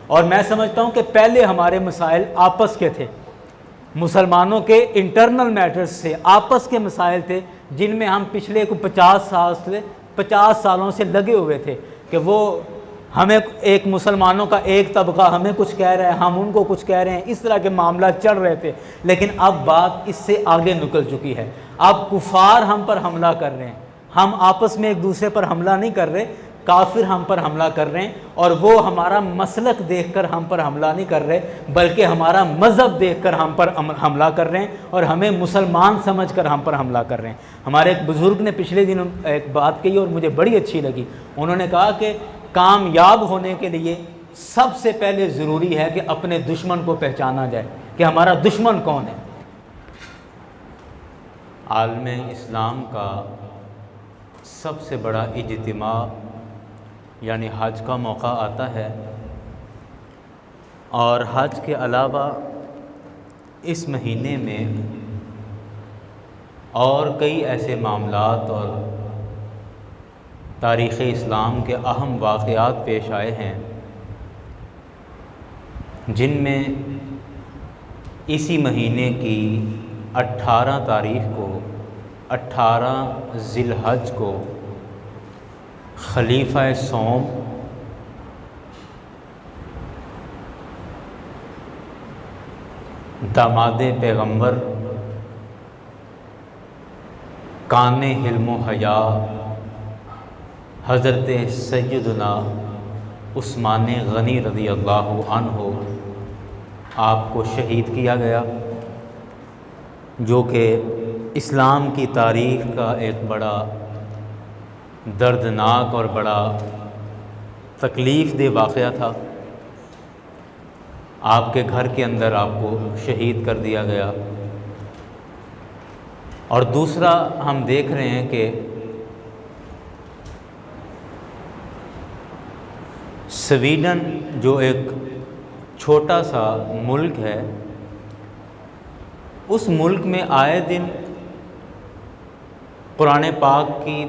और मैं समझता हूँ कि पहले हमारे मसाइल आपस के थे, मुसलमानों के इंटरनल मैटर्स से आपस के मसाइल थे, जिनमें हम पिछले को 50 सालों से लगे हुए थे कि वो हमें एक मुसलमानों का एक तबका हमें कुछ कह रहा है, हम उनको कुछ कह रहे हैं, इस तरह के मामला चल रहे थे। लेकिन अब बात इससे आगे निकल चुकी है। अब कुफार हम पर हमला कर रहे हैं, हम आपस में एक दूसरे पर हमला नहीं कर रहे, काफिर हम पर हमला कर रहे हैं। और वो हमारा मसलक देखकर हम पर हमला नहीं कर रहे, बल्कि हमारा मज़हब देखकर हम पर हमला कर रहे हैं और हमें मुसलमान समझकर हम पर हमला कर रहे हैं। हमारे एक बुज़ुर्ग ने पिछले दिन एक बात कही और मुझे बड़ी अच्छी लगी। उन्होंने कहा कि कामयाब होने के लिए सबसे पहले ज़रूरी है कि अपने दुश्मन को पहचाना जाए कि हमारा दुश्मन कौन है। आलम इस्लाम का सबसे बड़ा इज्तिमा यानी हज का मौका आता है, और हज के अलावा इस महीने में और कई ऐसे मामलात और तारीख़ इस्लाम के अहम वाक़यात पेश आए हैं, जिनमें इसी महीने की 18 तारीख़ को 18 ज़िलहज को खलीफा सोम दामादे पैगंबर काने हिल्मो हया हज़रत सैयदना उस्मान गनी रज़ी अल्लाहु अन्हु आपको शहीद किया गया, जो कि इस्लाम की तारीख़ का एक बड़ा दर्दनाक और बड़ा तकलीफ़ दे वाक़या था। आपके घर के अंदर आपको शहीद कर दिया गया। और दूसरा हम देख रहे हैं कि स्वीडन जो एक छोटा सा मुल्क है, उस मुल्क में आए दिन कुरान पाक की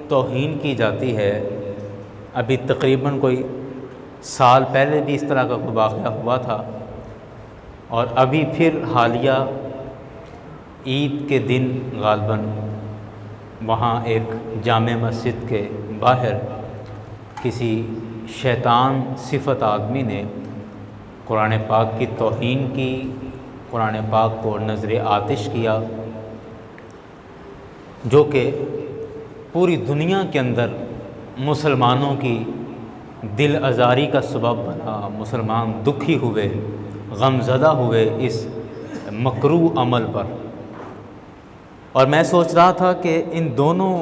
तौहीन की जाती है। अभी तकरीबन कोई साल पहले भी इस तरह का कोई वाक़या हुआ था, और अभी फिर हालिया ईद के दिन गालबन वहाँ एक जामे मस्जिद के बाहर किसी शैतान सिफत आदमी ने कुरान पाक की तौहीन की, कुरान पाक को नज़र आतिश किया, जो कि पूरी दुनिया के अंदर मुसलमानों की दिल आज़ारी का सबब बना। मुसलमान दुखी हुए, गमज़दा हुए इस मकरूह अमल पर। और मैं सोच रहा था कि इन दोनों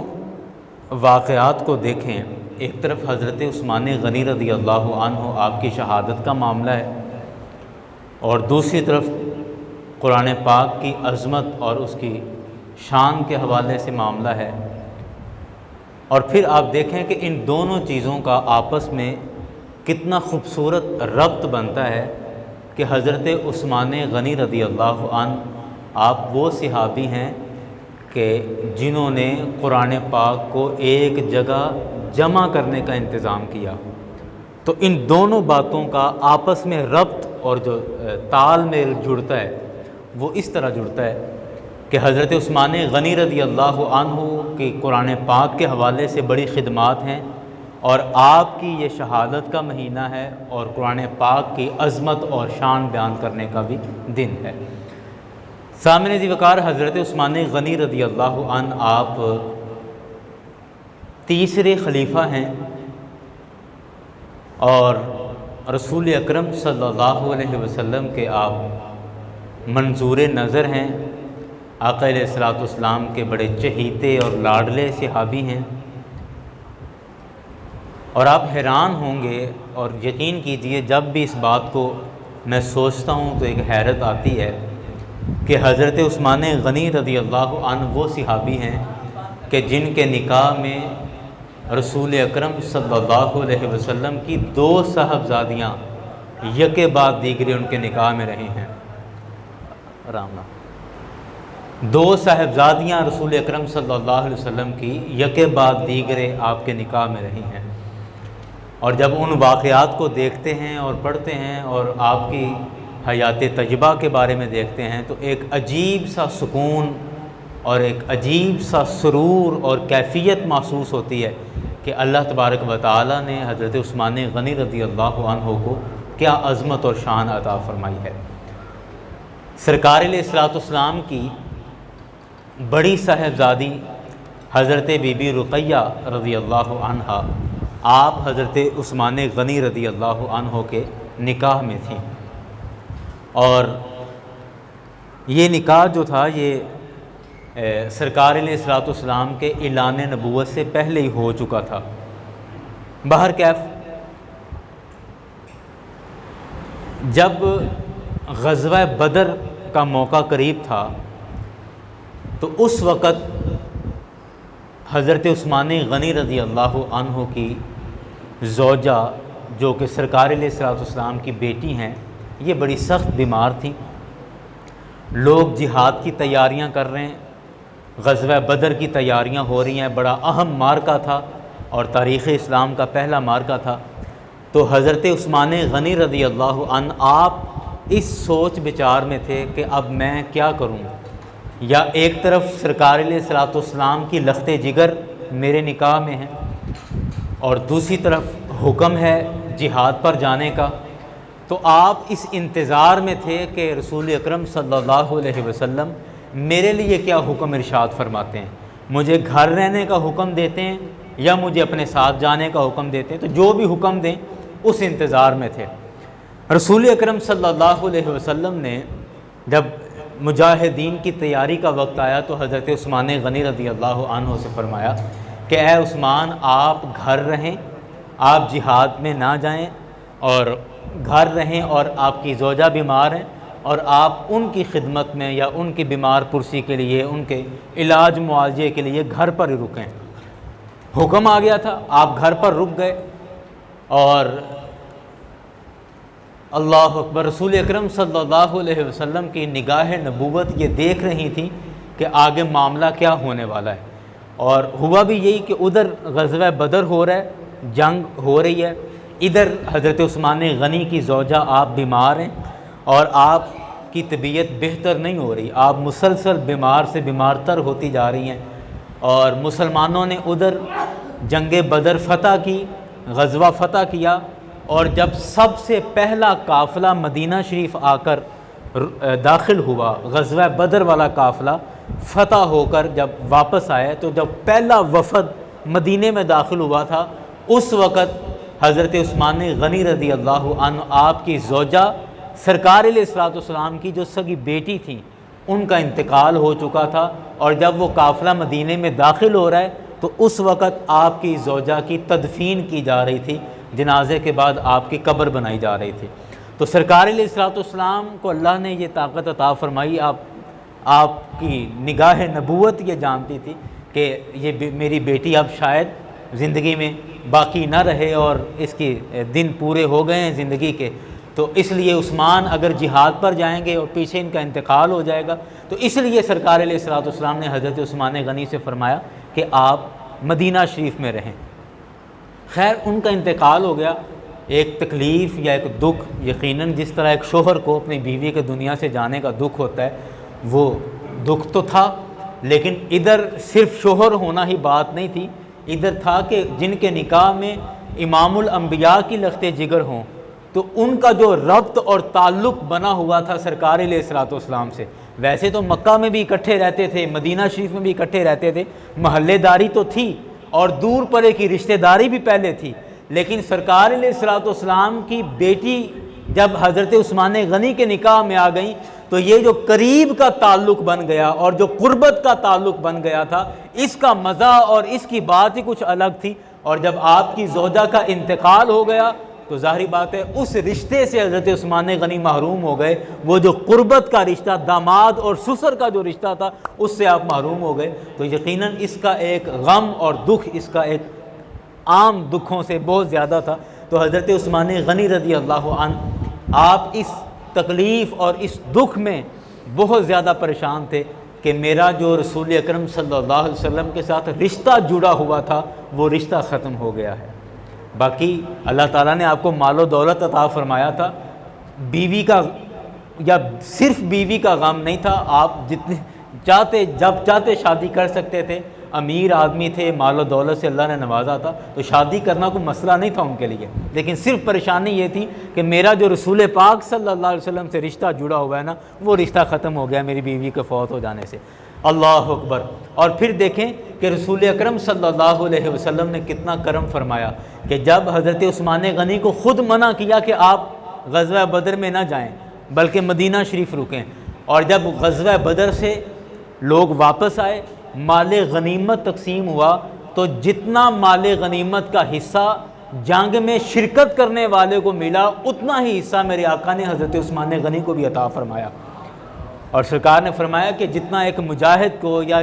वाक़यात को देखें। एक तरफ हज़रत उस्मान गनी रज़ी अल्लाहु अन्हु आपकी शहादत का मामला है, और दूसरी तरफ कुरान पाक की अज़मत और उसकी शान के हवाले से मामला है। और फिर आप देखें कि इन दोनों चीज़ों का आपस में कितना खूबसूरत रब्त बनता है कि हज़रत उस्मान गनी रज़ी अल्लाहु अन्हु आप वो सहाबी हैं कि जिन्होंने कुरान पाक को एक जगह जमा करने का इंतज़ाम किया। तो इन दोनों बातों का आपस में रब्त और जो तालमेल जुड़ता है वो इस तरह जुड़ता है कि हज़रत उस्मान गनी रज़ी अल्लाहु अन्हु की कुरान पाक के हवाले से बड़ी खिदमात हैं, और आपकी ये शहादत का महीना है और कुरान पाक की अज़मत और शान बयान करने का भी दिन है। सामने ज़िवकार हज़रत उस्मान गनी रज़ी अल्लाहु अन्हु आप तीसरे खलीफा हैं, और रसूल अकरम सल्लल्लाहु अलैहि वसल्लम के आप मंजूर नज़र हैं। आका अलैहिस्सलाम के बड़े चहीते और लाडले सहाबी हैं। और आप हैरान होंगे, और यकीन कीजिए जब भी इस बात को मैं सोचता हूँ तो एक हैरत आती है कि हज़रत उस्मान गनी रज़ी अल्लाहु अन्हु वो सहाबी हैं कि जिनके निकाह में रसूल अकरम सल्लल्लाहु अलैहि वसल्लम की 2 साहबजादियाँ यके बाद दीगरे उनके निकाह में रही हैं। रामना 2 साहबजादियाँ रसूल अकरम सल्लल्लाहु अलैहि वसल्लम की यके बाद दीगरे आपके निकाह में रही हैं। और जब उन वाक़यात को देखते हैं और पढ़ते हैं और आपकी हयात तजबा के बारे में देखते हैं तो एक अजीब सा सुकून और एक अजीब सा सुरूर और कैफियत महसूस होती है कि अल्लाह तबारक व तआला ने हज़रत उस्मान गनी रज़ी अल्लाह अन्हु को क्या अज़मत और शान अता फ़रमाई है। सरकार अलैहिस्सलाम की बड़ी साहबजादी हज़रत बीबी रुक़ैया रज़ी अल्लाह अन्हा आप हज़रत उस्मान गनी रज़ी अल्लाह अन्हु के निकाह में थी और ये निकाह जो था ये सरकार अलैहिस्सलाम के ऐलान नबूवत से पहले ही हो चुका था। बहर कैफ जब ग़ज़वा बदर का मौका करीब था तो उस वक़्त हज़रत उस्मान गनी रज़ी अल्लाह अन्हु की ज़ौजा जो कि सरकार अलैहिस्सलाम की बेटी हैं, ये बड़ी सख्त बीमार थी। लोग जिहाद की तैयारियां कर रहे हैं, ग़ज़वा बदर की तैयारियां हो रही हैं, बड़ा अहम मार्का था और तारीख़ इस्लाम का पहला मार्का था। तो हज़रत उस्मान गनी रज़ी अल्लाह अन्हु आप इस सोच विचार में थे कि अब मैं क्या करूं, या एक तरफ सरकार अलैहिस्सलाम की लख्ते जिगर मेरे निकाह में है और दूसरी तरफ हुक्म है जिहाद पर जाने का। तो आप इस इंतज़ार में थे कि रसूल अकरम सल्लल्लाहु अलैहि वसल्लम मेरे लिए क्या हुक्म इरशाद फरमाते हैं, मुझे घर रहने का हुक्म देते हैं या मुझे अपने साथ जाने का हुक्म देते हैं। तो जो भी हुक्म दें उस इंतज़ार में थे। रसूल अकरम सल्लल्लाहु अलैहि वसल्लम ने जब मुजाहिदीन की तैयारी का वक्त आया तो हज़रत उस्मान गनी रज़ी अल्लाह अन्हु से फ़रमाया कि ऐ उस्मान आप घर रहें, आप जिहाद में ना जाएं और घर रहें और आपकी ज़ौजा बीमार हैं और आप उनकी खिदमत में या उनकी बीमार पुरसी के लिए, उनके इलाज मुआवजे के लिए घर पर ही रुकें। हुक्म आ गया था, आप घर पर रुक गए और अल्लाह अकबर, रसूल अकरम सल्लल्लाहु अलैहि वसल्लम की निगाह नबूवत ये देख रही थी कि आगे मामला क्या होने वाला है। और हुआ भी यही कि उधर ग़ज़वा बदर हो रहा है, जंग हो रही है, इधर हज़रत उस्मान गनी की ज़ौजा आप बीमार हैं और आपकी तबीयत बेहतर नहीं हो रही, आप मुसलसल बीमार से बीमार तर होती जा रही हैं। और मुसलमानों ने उधर जंग बदर फ़तह की, ग़ज़वा फ़तह किया और जब सबसे पहला काफ़िला मदीना शरीफ आकर दाखिल हुआ, ग़ज़वा बदर वाला काफ़िला फ़तह होकर जब वापस आया, तो जब पहला वफ़द मदीने में दाखिल हुआ था उस वक़्त हज़रत उस्मान गनी रज़ी अल्लाह अन्हु आपकी ज़ौजा सरकार अलैहिस्सलाम की जो सगी बेटी थी उनका इंतकाल हो चुका था। और जब वो काफ़िला मदीने में दाखिल हो रहा है तो उस वक़्त आपकी ज़ौजा की तदफ़ीन की जा रही थी, जनाजे के बाद आपकी कब्र बनाई जा रही थी। तो सरकार अलैहिस्सलाम को अल्लाह ने ये ताकत अता फ़रमाई, आपकी निगाह नबूवत ये जानती थी कि ये मेरी बेटी अब शायद ज़िंदगी में बाकी ना रहे और इसके दिन पूरे हो गए हैं ज़िंदगी के, तो इसलिए उस्मान अगर जिहाद पर जाएंगे और पीछे इनका इंतकाल हो जाएगा, तो इसलिए सरकार अलैहिस्सलाम ने हज़रत उस्मान गनी से फ़रमाया कि आप मदीना शरीफ में रहें। खैर उनका इंतकाल हो गया। एक तकलीफ़ या एक दुख, यकीनन जिस तरह एक शोहर को अपनी बीवी के दुनिया से जाने का दुख होता है, वो दुख तो था, लेकिन इधर सिर्फ शोहर होना ही बात नहीं थी, इधर था कि जिनके निकाह में इमामुल अंबिया की लख्ते जिगर हों तो उनका जो रब्त और ताल्लुक़ बना हुआ था सरकार अलैहिस्सलाम से। वैसे तो मक्का में भी इकट्ठे रहते थे, मदीना शरीफ में भी इकट्ठे रहते थे, महल्लेदारी तो थी और दूर परे की रिश्तेदारी भी पहले थी, लेकिन सरकार अलैहिस्सलाम की बेटी जब हज़रत उस्मान गनी के निकाह में आ गई तो ये जो करीब का ताल्लुक़ बन गया और जो क़ुर्बत का ताल्लुक़ बन गया था, इसका मज़ा और इसकी बात ही कुछ अलग थी। और जब आपकी ज़ौजा का इंतकाल हो गया तो ज़ाहिर बात है उस रिश्ते से हज़रत उस्मान गनी महरूम हो गए। वो जो क़ुर्बत का रिश्ता, दामाद और ससुर का जो रिश्ता था, उससे आप महरूम हो गए। तो यकीनन इसका एक गम और दुख, इसका एक आम दुखों से बहुत ज़्यादा था। तो हज़रत उस्मान गनी रज़ी अल्लाह अन्हु आप इस तकलीफ़ और इस दुख में बहुत ज़्यादा परेशान थे कि मेरा जो रसूल अकरम सल्लल्लाहु अलैहि वसल्लम के साथ रिश्ता जुड़ा हुआ था वो रिश्ता ख़त्म हो गया है। बाकी अल्लाह ताला ने आपको मालो दौलत अता फरमाया था, बीवी का या सिर्फ बीवी का गम नहीं था, आप जितने चाहते जब चाहते शादी कर सकते थे। अमीर आदमी थे, मालो दौलत से अल्लाह ने नवाजा था, तो शादी करना कोई मसला नहीं था उनके लिए। लेकिन सिर्फ परेशानी ये थी कि मेरा जो रसूल पाक सल्लल्लाहु अलैहि वसल्लम से रिश्ता जुड़ा हुआ है ना, वो रिश्ता ख़त्म हो गया मेरी बीवी के फ़ौत हो जाने से। अल्लाह अकबर। और फिर देखें कि रसूल अकरम सल्लल्लाहु अलैहि वसल्लम ने कितना करम फरमाया कि जब हज़रत उस्मान गनी को ख़ुद मना किया कि आप ग़ज़वा बदर में ना जाएँ बल्कि मदीना शरीफ रुकें, और जब ग़ज़वा बदर से लोग वापस आए, माले गनीमत तकसीम हुआ, तो जितना माले गनीमत का हिस्सा जंग में शिरकत करने वाले को मिला, उतना ही हिस्सा मेरे आका ने हज़रत उस्मान गनी को भी अता फरमाया। और सरकार ने फरमाया कि जितना एक मुजाहिद को या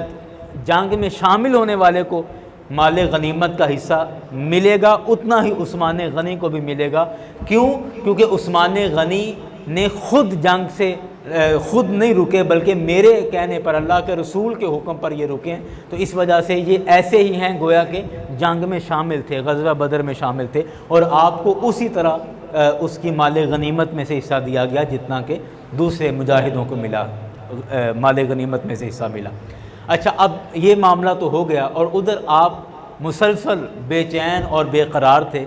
जंग में शामिल होने वाले को माले गनीमत का हिस्सा मिलेगा, उतना ही उस्मान गनी को भी मिलेगा। क्यों? क्योंकि उस्मान गनी ने ख़ुद जंग से ख़ुद नहीं रुके, बल्कि मेरे कहने पर, अल्लाह के रसूल के हुक्म पर ये रुके हैं। तो इस वजह से ये ऐसे ही हैं गोया कि जंग में शामिल थे, ग़ज़वा बदर में शामिल थे, और आपको उसी तरह उसकी माले गनीमत में से हिस्सा दिया गया जितना कि दूसरे मुजाहिदों को मिला, माले गनीमत में से हिस्सा मिला। अच्छा, अब ये मामला तो हो गया, और उधर आप मुसलसल बेचैन और बेकरार थे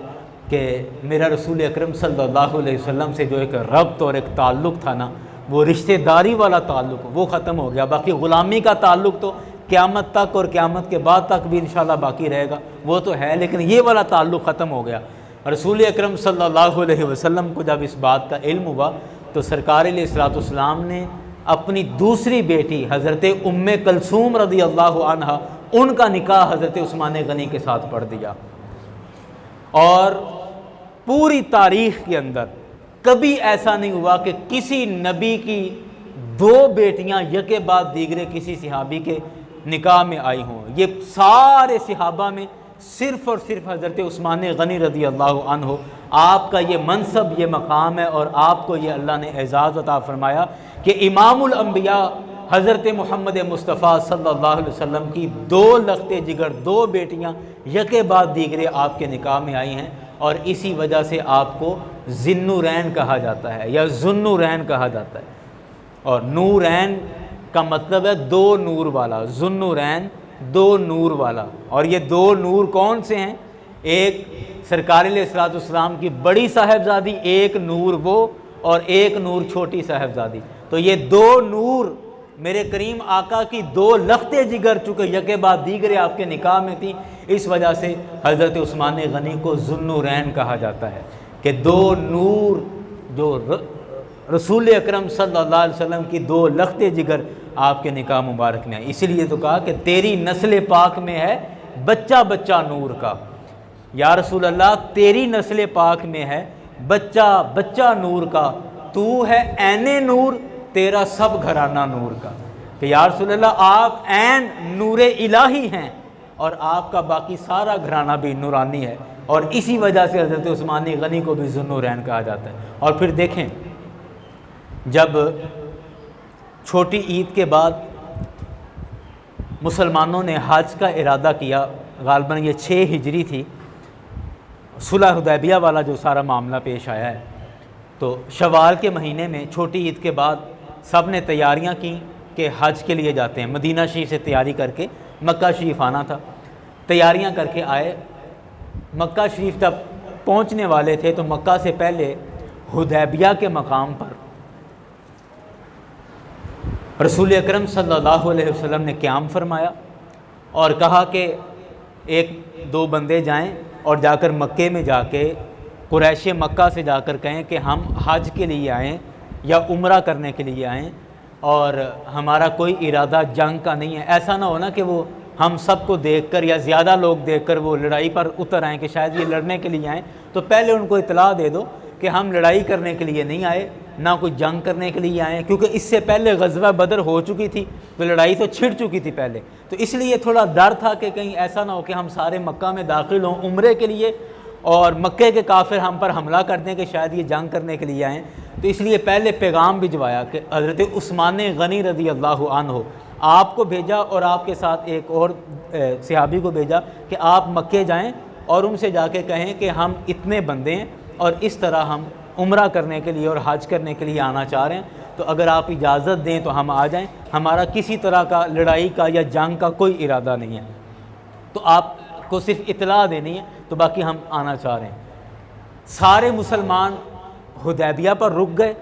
कि मेरा रसूल अकरम सल्लल्लाहु अलैहि वसल्लम से जो एक रब्त और एक ताल्लुक़ था ना, वो रिश्तेदारी वाला ताल्लुक़, वो ख़त्म हो गया। बाकी ग़ुलामी का ताल्लुक़ तो क़यामत तक और क़यामत के बाद तक भी इंशाअल्लाह बाकी रहेगा, वो तो है, लेकिन ये वाला ताल्लुक़ ख़त्म हो गया। रसूल अकरम सल्लल्लाहु अलैहि वसल्लम को जब इस बात का इल्म हुआ, तो सरकार अलैहिस्सलाम ने अपनी दूसरी बेटी हज़रत उम्मे कलसूम रज़ी अल्लाहु अन्हा, उनका निकाह हज़रत उस्मान गनी के साथ पढ़ दिया। और पूरी तारीख़ के अंदर कभी ऐसा नहीं हुआ कि किसी नबी की दो बेटियां यके बाद दीगरे किसी सहाबी के निकाह में आई हों। ये सारे सहाबा में सिर्फ़ और सिर्फ हज़रत उस्मान गनी रज़ी अल्लाहु अन्हु, आपका ये मनसब, ये मकाम है, और आपको ये अल्लाह ने एज़ाज़ अता फ़रमाया कि इमामुल अंबिया हज़रत मोहम्मद मुस्तफ़ा सल्लल्लाहु अलैहि वसल्लम की दो लख्ते जिगर, दो बेटियां यके बाद दीगरे आपके निकाह में आई हैं। और इसी वजह से आपको ज़िन्नुरैन कहा जाता है या ज़ुन्नुरैन कहा जाता है। और नूरैन का मतलब है दो नूर वाला, ज़ुन्नुरैन दो नूर वाला। और ये दो नूर कौन से हैं? एक सरकार अलैहिस्सलाम की बड़ी साहिबजादी, एक नूर वो, और एक नूर छोटी साहिबजादी। तो ये दो नूर मेरे करीम आका की दो लख्ते जिगर, चुके यके बाद दीगरे आपके निकाह में थी, इस वजह से हज़रत उस्मान गनी को ज़ुन्नुरैन कहा जाता है कि दो नूर जो रसूल अकरम सल्लल्लाहु अलैहि वसल्लम की दो लख्ते जिगर आपके निकाह मुबारक में है। इसीलिए तो कहा कि तेरी नस्ल पाक में है बच्चा बच्चा नूर का। या रसूल अल्लाह, तेरी नस्ल पाक में है बच्चा बच्चा नूर का, तू है ऐने नूर, तेरा सब घराना नूर का। कि या रसूल अल्लाह, आप ऐन नूरे इलाही हैं और आपका बाकी सारा घराना भी नूरानी है। और इसी वजह से हज़रत उस्मान गनी को भी ज़ुन्नुरैन कहा जाता है। और फिर देखें, जब छोटी ईद के बाद मुसलमानों ने हज का इरादा किया, गालबन ये 6 हिजरी थी, सुलह हुदैबिया वाला जो सारा मामला पेश आया है, तो शवाल के महीने में छोटी ईद के बाद सब ने तैयारियां की कि हज के लिए जाते हैं। मदीना शरीफ से तैयारी करके मक्का शरीफ आना था। तैयारियां करके आए, मक्का शरीफ जब पहुंचने वाले थे तो मक्का से पहले हुदैबिया के मकाम पर रसूल अकरम सल्लल्लाहु अलैहि वसल्लम ने क़याम फरमाया और कहा कि एक दो बंदे जाएं और जाकर मक्के में जाके कुरैश मक्का से जाकर कहें कि हम हज के लिए आएँ या उम्रा करने के लिए आएँ और हमारा कोई इरादा जंग का नहीं है। ऐसा ना हो ना कि वो हम सबको देखकर या ज़्यादा लोग देखकर वो लड़ाई पर उतर आएँ कि शायद ये लड़ने के लिए आएँ। तो पहले उनको इतला दे दो कि हम लड़ाई करने के लिए नहीं आए, ना कोई जंग करने के लिए आए, क्योंकि इससे पहले ग़ज़वा बदर हो चुकी थी, तो लड़ाई तो छिड़ चुकी थी पहले। तो इसलिए थोड़ा डर था कि कहीं ऐसा ना हो कि हम सारे मक्का में दाखिल हों उम्रे के लिए और मक्के के काफिर हम पर हमला कर दें कि शायद ये जंग करने के लिए आएँ। तो इसलिए पहले पैगाम भिजवाया कि हज़रत उस्मान गनी रज़ी अल्लाहु अन्हु आपको भेजा और आपके साथ एक और सहाबी को भेजा कि आप मक्के जाएं और उनसे जाके कहें कि हम इतने बंदे हैं और इस तरह हम उम्रा करने के लिए और हज करने के लिए आना चाह रहे हैं, तो अगर आप इजाज़त दें तो हम आ जाएं, हमारा किसी तरह का लड़ाई का या जंग का कोई इरादा नहीं है, तो आपको सिर्फ इतला देनी है, तो बाकी हम आना चाह रहे हैं। सारे मुसलमान हुदैबिया पर रुक गए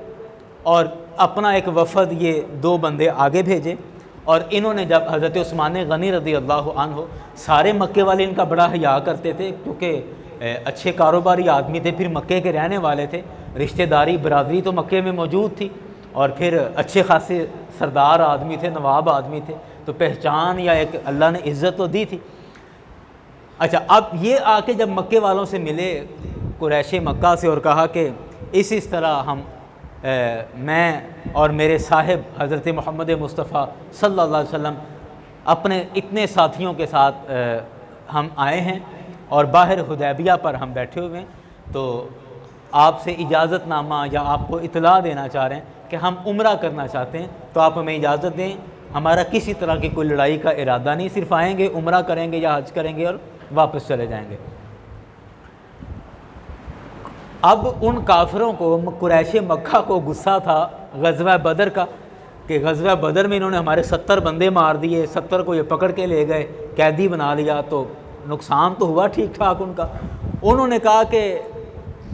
और अपना एक वफ़द ये 2 बंदे आगे भेजे, और इन्होंने जब हज़रत उस्मान गनी रज़ी अल्लाह अन्हु, सारे मक्के वाले इनका बड़ा हया करते थे क्योंकि अच्छे कारोबारी आदमी थे, फिर मक्के के रहने वाले थे, रिश्तेदारी बरादरी तो मक्के में मौजूद थी, और फिर अच्छे खासे सरदार आदमी थे, नवाब आदमी थे, तो पहचान या एक अल्लाह ने इज़्ज़त तो दी थी। अच्छा, अब ये आके जब मक्के वालों से मिले, कुरैश मक्का से, और कहा कि इस तरह हम मैं और मेरे साहिब हज़रत मोहम्मद मुस्तफ़ा सल्लल्लाहु अलैहि वसल्लम अपने इतने साथियों के साथ हम आए हैं और बाहर हुदैबिया पर हम बैठे हुए हैं, तो आपसे इजाज़तनामा या आपको इतला देना चाह रहे हैं कि हम उम्रा करना चाहते हैं, तो आप हमें इजाज़त दें, हमारा किसी तरह की कोई लड़ाई का इरादा नहीं, सिर्फ आएँगे, उम्रा करेंगे या हज करेंगे और वापस चले जाएंगे। अब उन काफिरों को, कुरैश मक्का को गुस्सा था ग़ज़वा बदर का, कि ग़ज़वा बदर में इन्होंने हमारे 70 बंदे मार दिए, 70 को ये पकड़ के ले गए, कैदी बना लिया, तो नुकसान तो हुआ ठीक ठाक उनका। उन्होंने कहा कि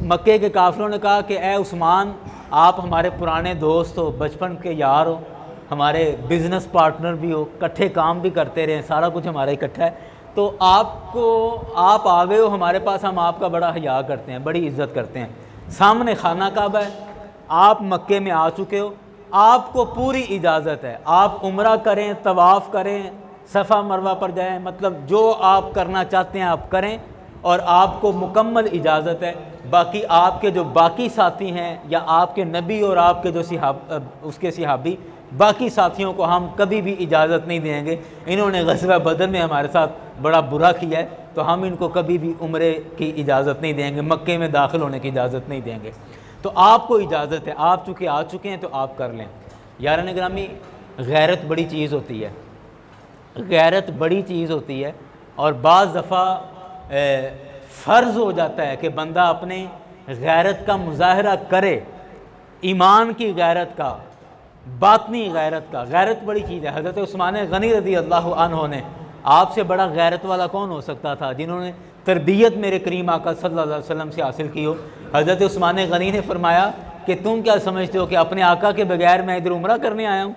मक्के के काफिरों ने कहा कि ए उस्मान, आप हमारे पुराने दोस्त हो, बचपन के यार हो, हमारे बिज़नेस पार्टनर भी हो, इकट्ठे काम भी करते रहे, सारा कुछ हमारा इकट्ठा है, तो आप आ गए हो हमारे पास, हम आपका बड़ा हया करते हैं, बड़ी इज़्ज़त करते हैं, सामने खाना काबा है, आप मक्के में आ चुके हो, आपको पूरी इजाज़त है, आप उम्रा करें, तवाफ़ करें, सफ़ा मरवा पर जाएं, मतलब जो आप करना चाहते हैं आप करें, और आपको मुकम्मल इजाज़त है। बाकी आपके जो बाकी साथी हैं या आपके नबी और आपके जो उसके सिहाबी बाकी साथियों को हम कभी भी इजाज़त नहीं देंगे, इन्होंने ग़ज़वा बदर में हमारे साथ बड़ा बुरा किया है, तो हम इनको कभी भी उम्रे की इजाज़त नहीं देंगे, मक्के में दाखिल होने की इजाज़त नहीं देंगे, तो आपको इजाज़त है, आप चूँकि आ चुके हैं तो आप कर लें। यारान गिरामी, गैरत बड़ी चीज़ होती है, गैरत बड़ी चीज़ होती है, और बाज़ दफ़ा फ़र्ज़ हो जाता है कि बंदा अपने गैरत का मुज़ाहरा करे, ईमान की गैरत का, बातनी गैरत का। गैरत बड़ी चीज़ है। हज़रत उस्मान गनी रज़ी अल्लाह अन्हु ने, आपसे बड़ा गैरत वाला कौन हो सकता था जिन्होंने तरबियत मेरे करीम आका सल्लल्लाहु अलैहि वसल्लम से हासिल की हो। हज़रत उस्मान गनी ने फरमाया कि तुम क्या समझते हो कि अपने आका के बगैर मैं इधर उम्रा करने आया हूँ,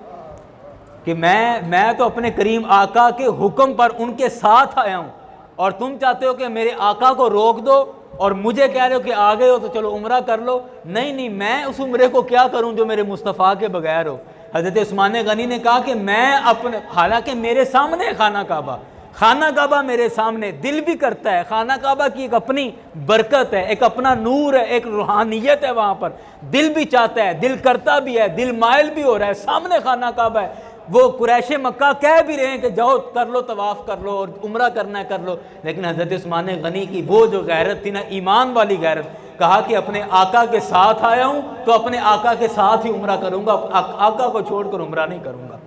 कि मैं तो अपने करीम आका के हुक्म पर उनके साथ आया हूँ, और तुम चाहते हो कि मेरे आका को रोक दो और मुझे कह रहे हो कि आ गए हो तो चलो उम्रा कर लो। नहीं, मैं उस उम्रे को क्या करूं जो मेरे मुस्तफ़ा के बगैर हो। हज़रत उस्मान गनी ने कहा कि मैं अपने, हालांकि मेरे सामने खाना काबा मेरे सामने, दिल भी करता है, खाना काबा की एक अपनी बरकत है, एक अपना नूर है, एक रूहानियत है वहाँ पर, दिल भी चाहता है, दिल करता भी है, दिल माइल भी हो रहा है, सामने खाना काबा है। वो कुरैश मक्का कह भी रहे हैं कि जाओ कर लो, तवाफ़ कर लो और उम्रा करना है कर लो, लेकिन हज़रत उस्मान गनी की वो जो गैरत थी ना, ईमान वाली गैरत, कहा कि अपने आका के साथ आया हूँ तो अपने आका के साथ ही उम्रा करूँगा, आका को छोड़कर उम्रा नहीं करूँगा।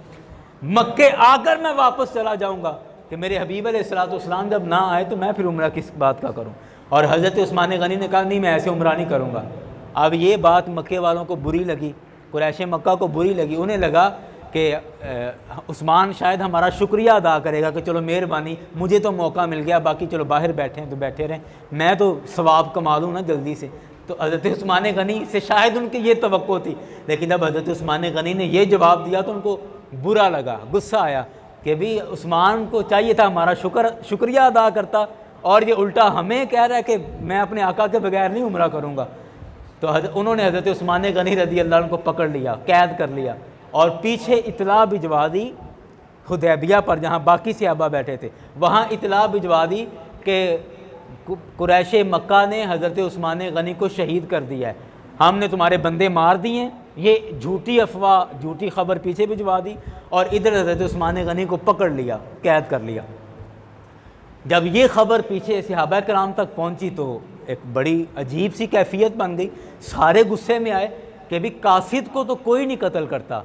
मक्के आकर मैं वापस चला जाऊँगा कि मेरे हबीब अलैहिस्सलाम जब ना आए तो मैं फिर उम्रा किस बात का करूँ। और हज़रत उस्मान गनी ने कहा नहीं, मैं ऐसे उम्रा नहीं करूँगा। अब ये बात मक्के वालों को बुरी लगी, कुरैश मक्का को बुरी लगी, उन्हें लगा कि उस्मान शायद हमारा शुक्रिया अदा करेगा कि चलो मेहरबानी, मुझे तो मौका मिल गया, बाकी चलो बाहर बैठे हैं तो बैठे रहें, मैं तो सवाब कमा लूँ ना जल्दी से। तो हज़रत उस्मान गनी से शायद उनकी ये तवक्को थी, लेकिन जब हज़रत उस्मान गनी ने ये जवाब दिया तो उनको बुरा लगा, गुस्सा आया कि भी उस्मान को चाहिए था हमारा शुक्रिया अदा करता, और ये उल्टा हमें कह रहा है कि मैं अपने आका के बगैर नहीं उम्रा करूँगा। तो उन्होंने हज़रत उस्मान गनी रज़ी अल्लाह अन्हु को पकड़ लिया, कैद कर लिया, और पीछे इतला भिजवा दी हुदैबिया पर, जहाँ बाकी सहाबा बैठे थे, वहाँ इतला भिजवा दी कि कुरैश मक्का ने हज़रत उस्मान गनी को शहीद कर दिया है, हमने तुम्हारे बंदे मार दिए हैं। ये झूठी अफवाह, झूठी खबर पीछे भिजवा दी, और इधर हज़रत उस्मान गनी को पकड़ लिया, कैद कर लिया। जब ये खबर पीछे सहाबा कराम तक पहुँची तो एक बड़ी अजीब सी कैफियत बन गई। सारे गुस्से में आए कि भी कासिद को तो कोई नहीं कत्ल करता,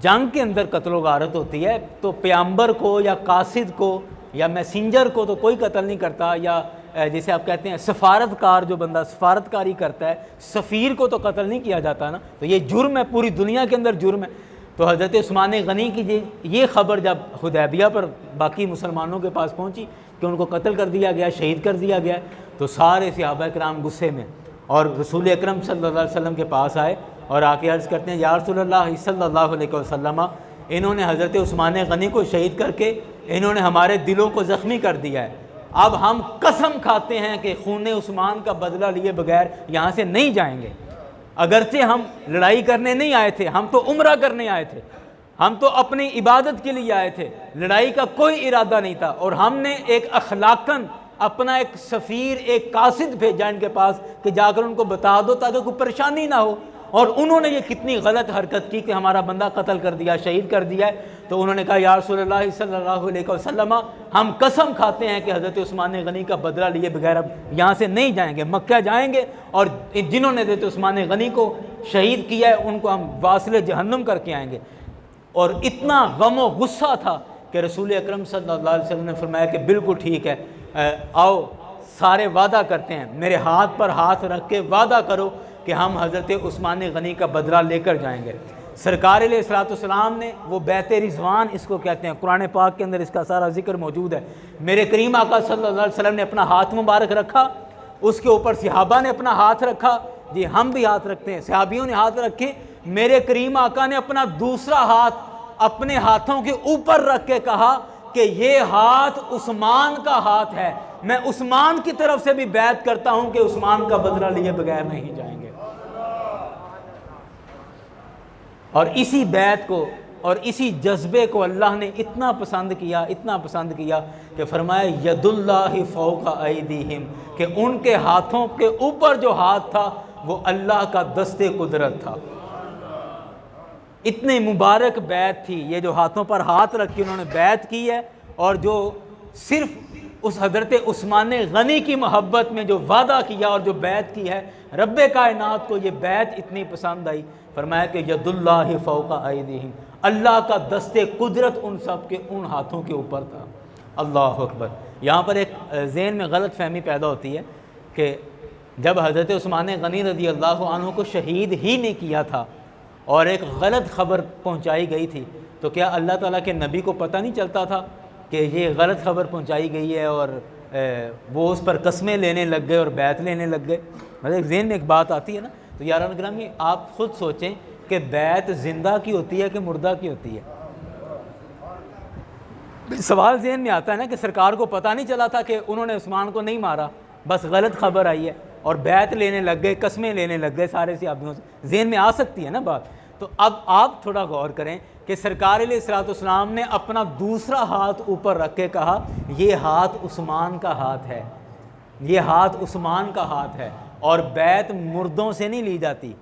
जंग के अंदर कत्ल गारत होती है, तो प्याम्बर को या कासिद को या मैसेंजर को तो कोई कत्ल नहीं करता, या जैसे आप कहते हैं सफारतकार, जो बंदा सफारतकारी करता है, सफ़ीर को तो कत्ल नहीं किया जाता ना, तो ये जुर्म है, पूरी दुनिया के अंदर जुर्म है। तो हज़रत उस्मान गनी की ये ख़बर जब हुदैबिया पर बाकी मुसलमानों के पास पहुंची कि उनको कत्ल कर दिया गया, शहीद कर दिया गया, तो सारे सहाबा किराम गुस्से में और रसूल अकरम सल्लल्लाहु अलैहि वसल्लम के पास आए और आके अर्ज़ करते हैं, या रसूलल्लाह सल्लल्लाहु अलैहि वसल्लम, इन्होंने हज़रत उस्मान गनी को शहीद करके इन्होंने हमारे दिलों को ज़ख्मी कर दिया है। अब हम कसम खाते हैं कि खून उस्मान का बदला लिए बगैर यहाँ से नहीं जाएंगे। अगरचे हम लड़ाई करने नहीं आए थे, हम तो उम्रा करने आए थे, हम तो अपनी इबादत के लिए आए थे, लड़ाई का कोई इरादा नहीं था। और हमने एक अखलाकन अपना एक सफ़ीर, एक कासिद भेजा इनके पास कि जाकर उनको बता दो ताकि कोई परेशानी ना हो। और उन्होंने ये कितनी गलत हरकत की कि हमारा बंदा कत्ल कर दिया, शहीद कर दिया है। तो उन्होंने कहा, या रसूलल्लाह सल्लल्लाहु अलैहि वसल्लम, हम कसम खाते हैं कि हज़रत उस्मान गनी का बदला लिए बगैर अब यहाँ से नहीं जाएंगे, मक्का जाएंगे और जिन्होंने हज़रत उस्मान गनी को शहीद किया है उनको हम वासिले जहन्नुम करके आएंगे। और इतना गम व गुस्सा था कि रसूल अकरम सल्लल्लाहु अलैहि वसल्लम ने फरमाया कि बिल्कुल ठीक है, आओ सारे वादा करते हैं, मेरे हाथ पर हाथ रख के वादा करो कि हम हज़रत उस्मान गनी का बदला लेकर जाएंगे। सरकार अलैहिस्सलाम ने वो बैत रिज़वान इसको कहते हैं, कुरान पाक के अंदर इसका सारा जिक्र मौजूद है। मेरे करीम आका सल्लल्लाहु अलैहि वसल्लम ने अपना हाथ मुबारक रखा, उसके ऊपर सहाबा ने अपना हाथ रखा, जी हम भी हाथ रखते हैं, सहाबियों ने हाथ रखे। मेरे करीम आका ने अपना दूसरा हाथ अपने हाथों के ऊपर रख के कहा कि ये हाथ उस्मान का हाथ है, मैं उस्मान की तरफ से भी बैत करता हूं कि उस्मान का बदला लिए बगैर नहीं जाएंगे। और इसी बैत को और इसी जज्बे को अल्लाह ने इतना पसंद किया, इतना पसंद किया कि फरमाया यदुल्लाहि फौका ऐदीहिम, कि उनके हाथों के ऊपर जो हाथ था वो अल्लाह का दस्ते कुदरत था। इतनी मुबारक बैत थी ये, जो हाथों पर हाथ रख के उन्होंने बैत की है और जो सिर्फ उस हज़रत उस्मान गनी की मोहब्बत में जो वादा किया और जो बैत की है, रब्बे कायनात को ये बैत इतनी पसंद आई, फरमाया कि यदुल्लाहि फौका ऐदीहिम, अल्लाह का दस्ते कुदरत उन सब के उन हाथों के ऊपर था। अल्लाह अकबर। यहाँ पर एक ज़हन में गलत फहमी पैदा होती है कि जब हज़रत उस्मान गनी रज़ी अल्लाह अन्हु को शहीद ही नहीं किया था और एक गलत ख़बर पहुँचाई गई थी, तो क्या अल्लाह ताला के नबी को पता नहीं चलता था कि ये गलत ख़बर पहुँचाई गई है और वो उस पर कस्में लेने लग गए और बैत लेने लग गए? मतलब ज़हन में एक बात आती है ना। तो यारान ग्रामी, आप ख़ुद सोचें कि बैत ज़िंदा की होती है कि मुर्दा की होती है? सवाल ज़हन में आता है ना कि सरकार को पता नहीं चला था कि उन्होंने उस्मान को नहीं मारा, बस गलत खबर आई है और बैत लेने लग गए, कस्में लेने लग गए सारे सहाबियों से। ज़हन में आ सकती है ना बात। तो अब आप थोड़ा गौर करें कि सरकार अलैहिस्सलाम ने अपना दूसरा हाथ ऊपर रख के कहा, ये हाथ उस्मान का हाथ है, ये हाथ उस्मान का हाथ है। और बैत मुर्दों से नहीं ली जाती,